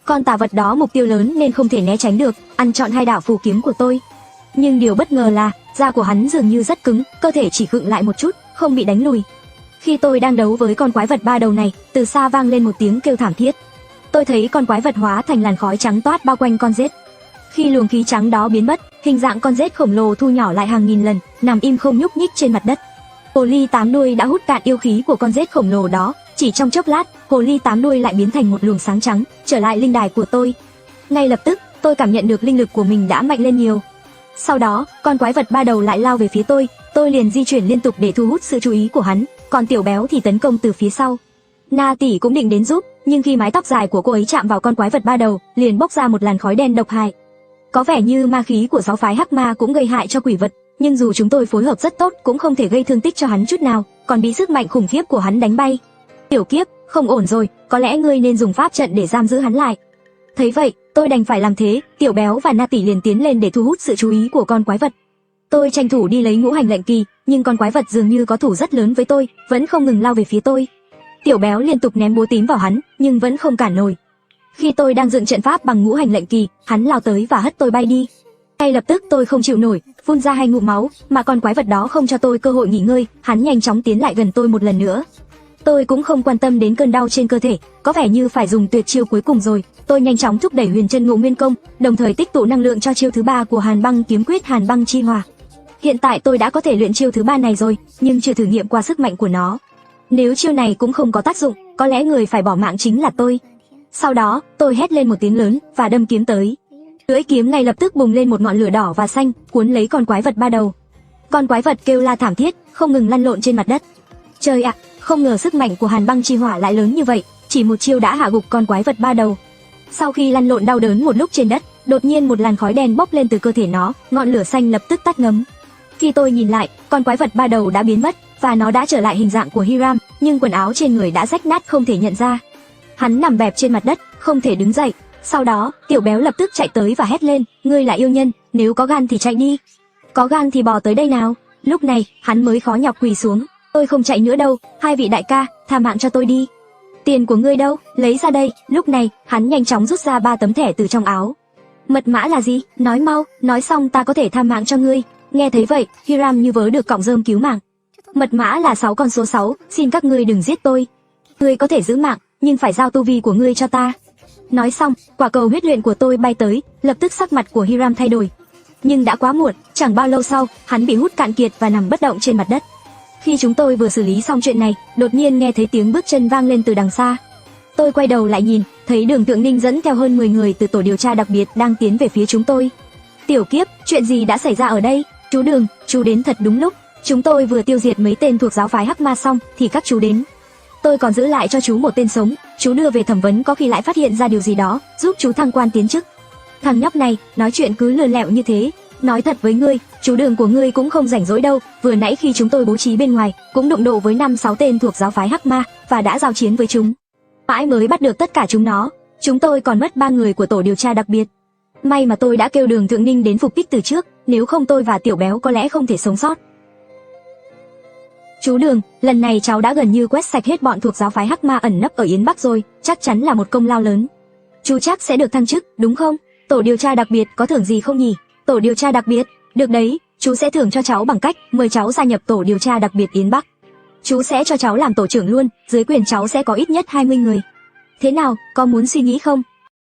Con tà vật đó mục tiêu lớn nên không thể né tránh được, ăn trọn hai đạo phù kiếm của tôi. Nhưng điều bất ngờ là, da của hắn dường như rất cứng, cơ thể chỉ khựng lại một chút, không bị đánh lùi. Khi tôi đang đấu với con quái vật ba đầu này, từ xa vang lên một tiếng kêu thảm thiết. Tôi thấy con quái vật hóa thành làn khói trắng toát bao quanh con rết. Khi luồng khí trắng đó biến mất, hình dạng con rết khổng lồ thu nhỏ lại hàng nghìn lần, nằm im không nhúc nhích trên mặt đất. Hồ ly 8 đuôi đã hút cạn yêu khí của con rết khổng lồ đó, chỉ trong chốc lát, hồ ly 8 đuôi lại biến thành một luồng sáng trắng, trở lại linh đài của tôi. Ngay lập tức, tôi cảm nhận được linh lực của mình đã mạnh lên nhiều. Sau đó, con quái vật ba đầu lại lao về phía tôi liền di chuyển liên tục để thu hút sự chú ý của hắn, còn tiểu béo thì tấn công từ phía sau. Na tỷ cũng định đến giúp, nhưng khi mái tóc dài của cô ấy chạm vào con quái vật ba đầu, liền bốc ra một làn khói đen độc hại. Có vẻ như ma khí của giáo phái Hắc Ma cũng gây hại cho quỷ vật, nhưng dù chúng tôi phối hợp rất tốt cũng không thể gây thương tích cho hắn chút nào, còn bị sức mạnh khủng khiếp của hắn đánh bay. Tiểu kiếp, không ổn rồi, có lẽ ngươi nên dùng pháp trận để giam giữ hắn lại. Thấy vậy, tôi đành phải làm thế, tiểu béo và Na tỷ liền tiến lên để thu hút sự chú ý của con quái vật. Tôi tranh thủ đi lấy ngũ hành lệnh kỳ, nhưng con quái vật dường như có thủ rất lớn với tôi, vẫn không ngừng lao về phía tôi. Tiểu béo liên tục ném búa tím vào hắn, nhưng vẫn không cản nổi. Khi tôi đang dựng trận pháp bằng ngũ hành lệnh kỳ, hắn lao tới và hất tôi bay đi. Ngay lập tức tôi không chịu nổi, phun ra 2 ngụm máu, mà con quái vật đó không cho tôi cơ hội nghỉ ngơi, hắn nhanh chóng tiến lại gần tôi một lần nữa. Tôi cũng không quan tâm đến cơn đau trên cơ thể, có vẻ như phải dùng tuyệt chiêu cuối cùng rồi. Tôi nhanh chóng thúc đẩy Huyền Chân Ngộ Nguyên Công, đồng thời tích tụ năng lượng cho chiêu thứ 3 của Hàn Băng Kiếm Quyết Hàn Băng Chi Hỏa. Hiện tại tôi đã có thể luyện chiêu thứ 3 này rồi, nhưng chưa thử nghiệm qua sức mạnh của nó. Nếu chiêu này cũng không có tác dụng, có lẽ người phải bỏ mạng chính là tôi. Sau đó, tôi hét lên một tiếng lớn và đâm kiếm tới. Lưỡi kiếm ngay lập tức bùng lên một ngọn lửa đỏ và xanh, cuốn lấy con quái vật ba đầu. Con quái vật kêu la thảm thiết, không ngừng lăn lộn trên mặt đất. Trời ạ, không ngờ sức mạnh của Hàn Băng Chi Hỏa lại lớn như vậy, chỉ một chiêu đã hạ gục con quái vật ba đầu. Sau khi lăn lộn đau đớn một lúc trên đất, đột nhiên một làn khói đen bốc lên từ cơ thể nó, ngọn lửa xanh lập tức tắt ngấm. Khi tôi nhìn lại, con quái vật ba đầu đã biến mất và nó đã trở lại hình dạng của Hiram, nhưng quần áo trên người đã rách nát không thể nhận ra. Hắn nằm bẹp trên mặt đất, không thể đứng dậy. Sau đó, Tiểu Béo lập tức chạy tới và hét lên, ngươi là yêu nhân, nếu có gan thì chạy đi. Có gan thì bò tới đây nào. Lúc này, hắn mới khó nhọc quỳ xuống. Tôi không chạy nữa đâu, hai vị đại ca, tha mạng cho tôi đi. Tiền của ngươi đâu, lấy ra đây. Lúc này, hắn nhanh chóng rút ra 3 tấm thẻ từ trong áo. Mật mã là gì? Nói mau, nói xong ta có thể tha mạng cho ngươi. Nghe thấy vậy, Hiram như vớ được cọng rơm cứu mạng. Mật mã là 6 con số 6, xin các ngươi đừng giết tôi. Ngươi có thể giữ mạng, nhưng phải giao tu vi của ngươi cho ta. Nói xong, quả cầu huyết luyện của tôi bay tới, lập tức sắc mặt của Hiram thay đổi. Nhưng đã quá muộn, chẳng bao lâu sau, hắn bị hút cạn kiệt và nằm bất động trên mặt đất. Khi chúng tôi vừa xử lý xong chuyện này, đột nhiên nghe thấy tiếng bước chân vang lên từ đằng xa. Tôi quay đầu lại nhìn, thấy Đường Tượng Ninh dẫn theo hơn 10 người từ tổ điều tra đặc biệt đang tiến về phía chúng tôi. Tiểu Kiếp, chuyện gì đã xảy ra ở đây? Chú Đường, chú đến thật đúng lúc. Chúng tôi vừa tiêu diệt mấy tên thuộc giáo phái Hắc Ma xong thì các chú đến. Tôi còn giữ lại cho chú một tên sống, chú đưa về thẩm vấn, có khi lại phát hiện ra điều gì đó, giúp chú thăng quan tiến chức. Thằng nhóc này, nói chuyện cứ lừa lẹo như thế. Nói thật với ngươi, chú Đường của ngươi cũng không rảnh rỗi đâu, vừa nãy khi chúng tôi bố trí bên ngoài, cũng đụng độ với 5-6 tên thuộc giáo phái Hắc Ma và đã giao chiến với chúng. Mãi mới bắt được tất cả chúng nó, chúng tôi còn mất 3 người của tổ điều tra đặc biệt. May mà tôi đã kêu Đường Thượng Ninh đến phục kích từ trước, nếu không tôi và Tiểu Béo có lẽ không thể sống sót. Chú Đường, lần này cháu đã gần như quét sạch hết bọn thuộc giáo phái Hắc Ma ẩn nấp ở Yến Bắc rồi, chắc chắn là một công lao lớn. Chú chắc sẽ được thăng chức, đúng không? Tổ điều tra đặc biệt có thưởng gì không nhỉ? Tổ điều tra đặc biệt, được đấy, chú sẽ thưởng cho cháu bằng cách mời cháu gia nhập tổ điều tra đặc biệt Yến Bắc. Chú sẽ cho cháu làm tổ trưởng luôn, dưới quyền cháu sẽ có ít nhất 20 người. Thế nào, có muốn suy nghĩ không?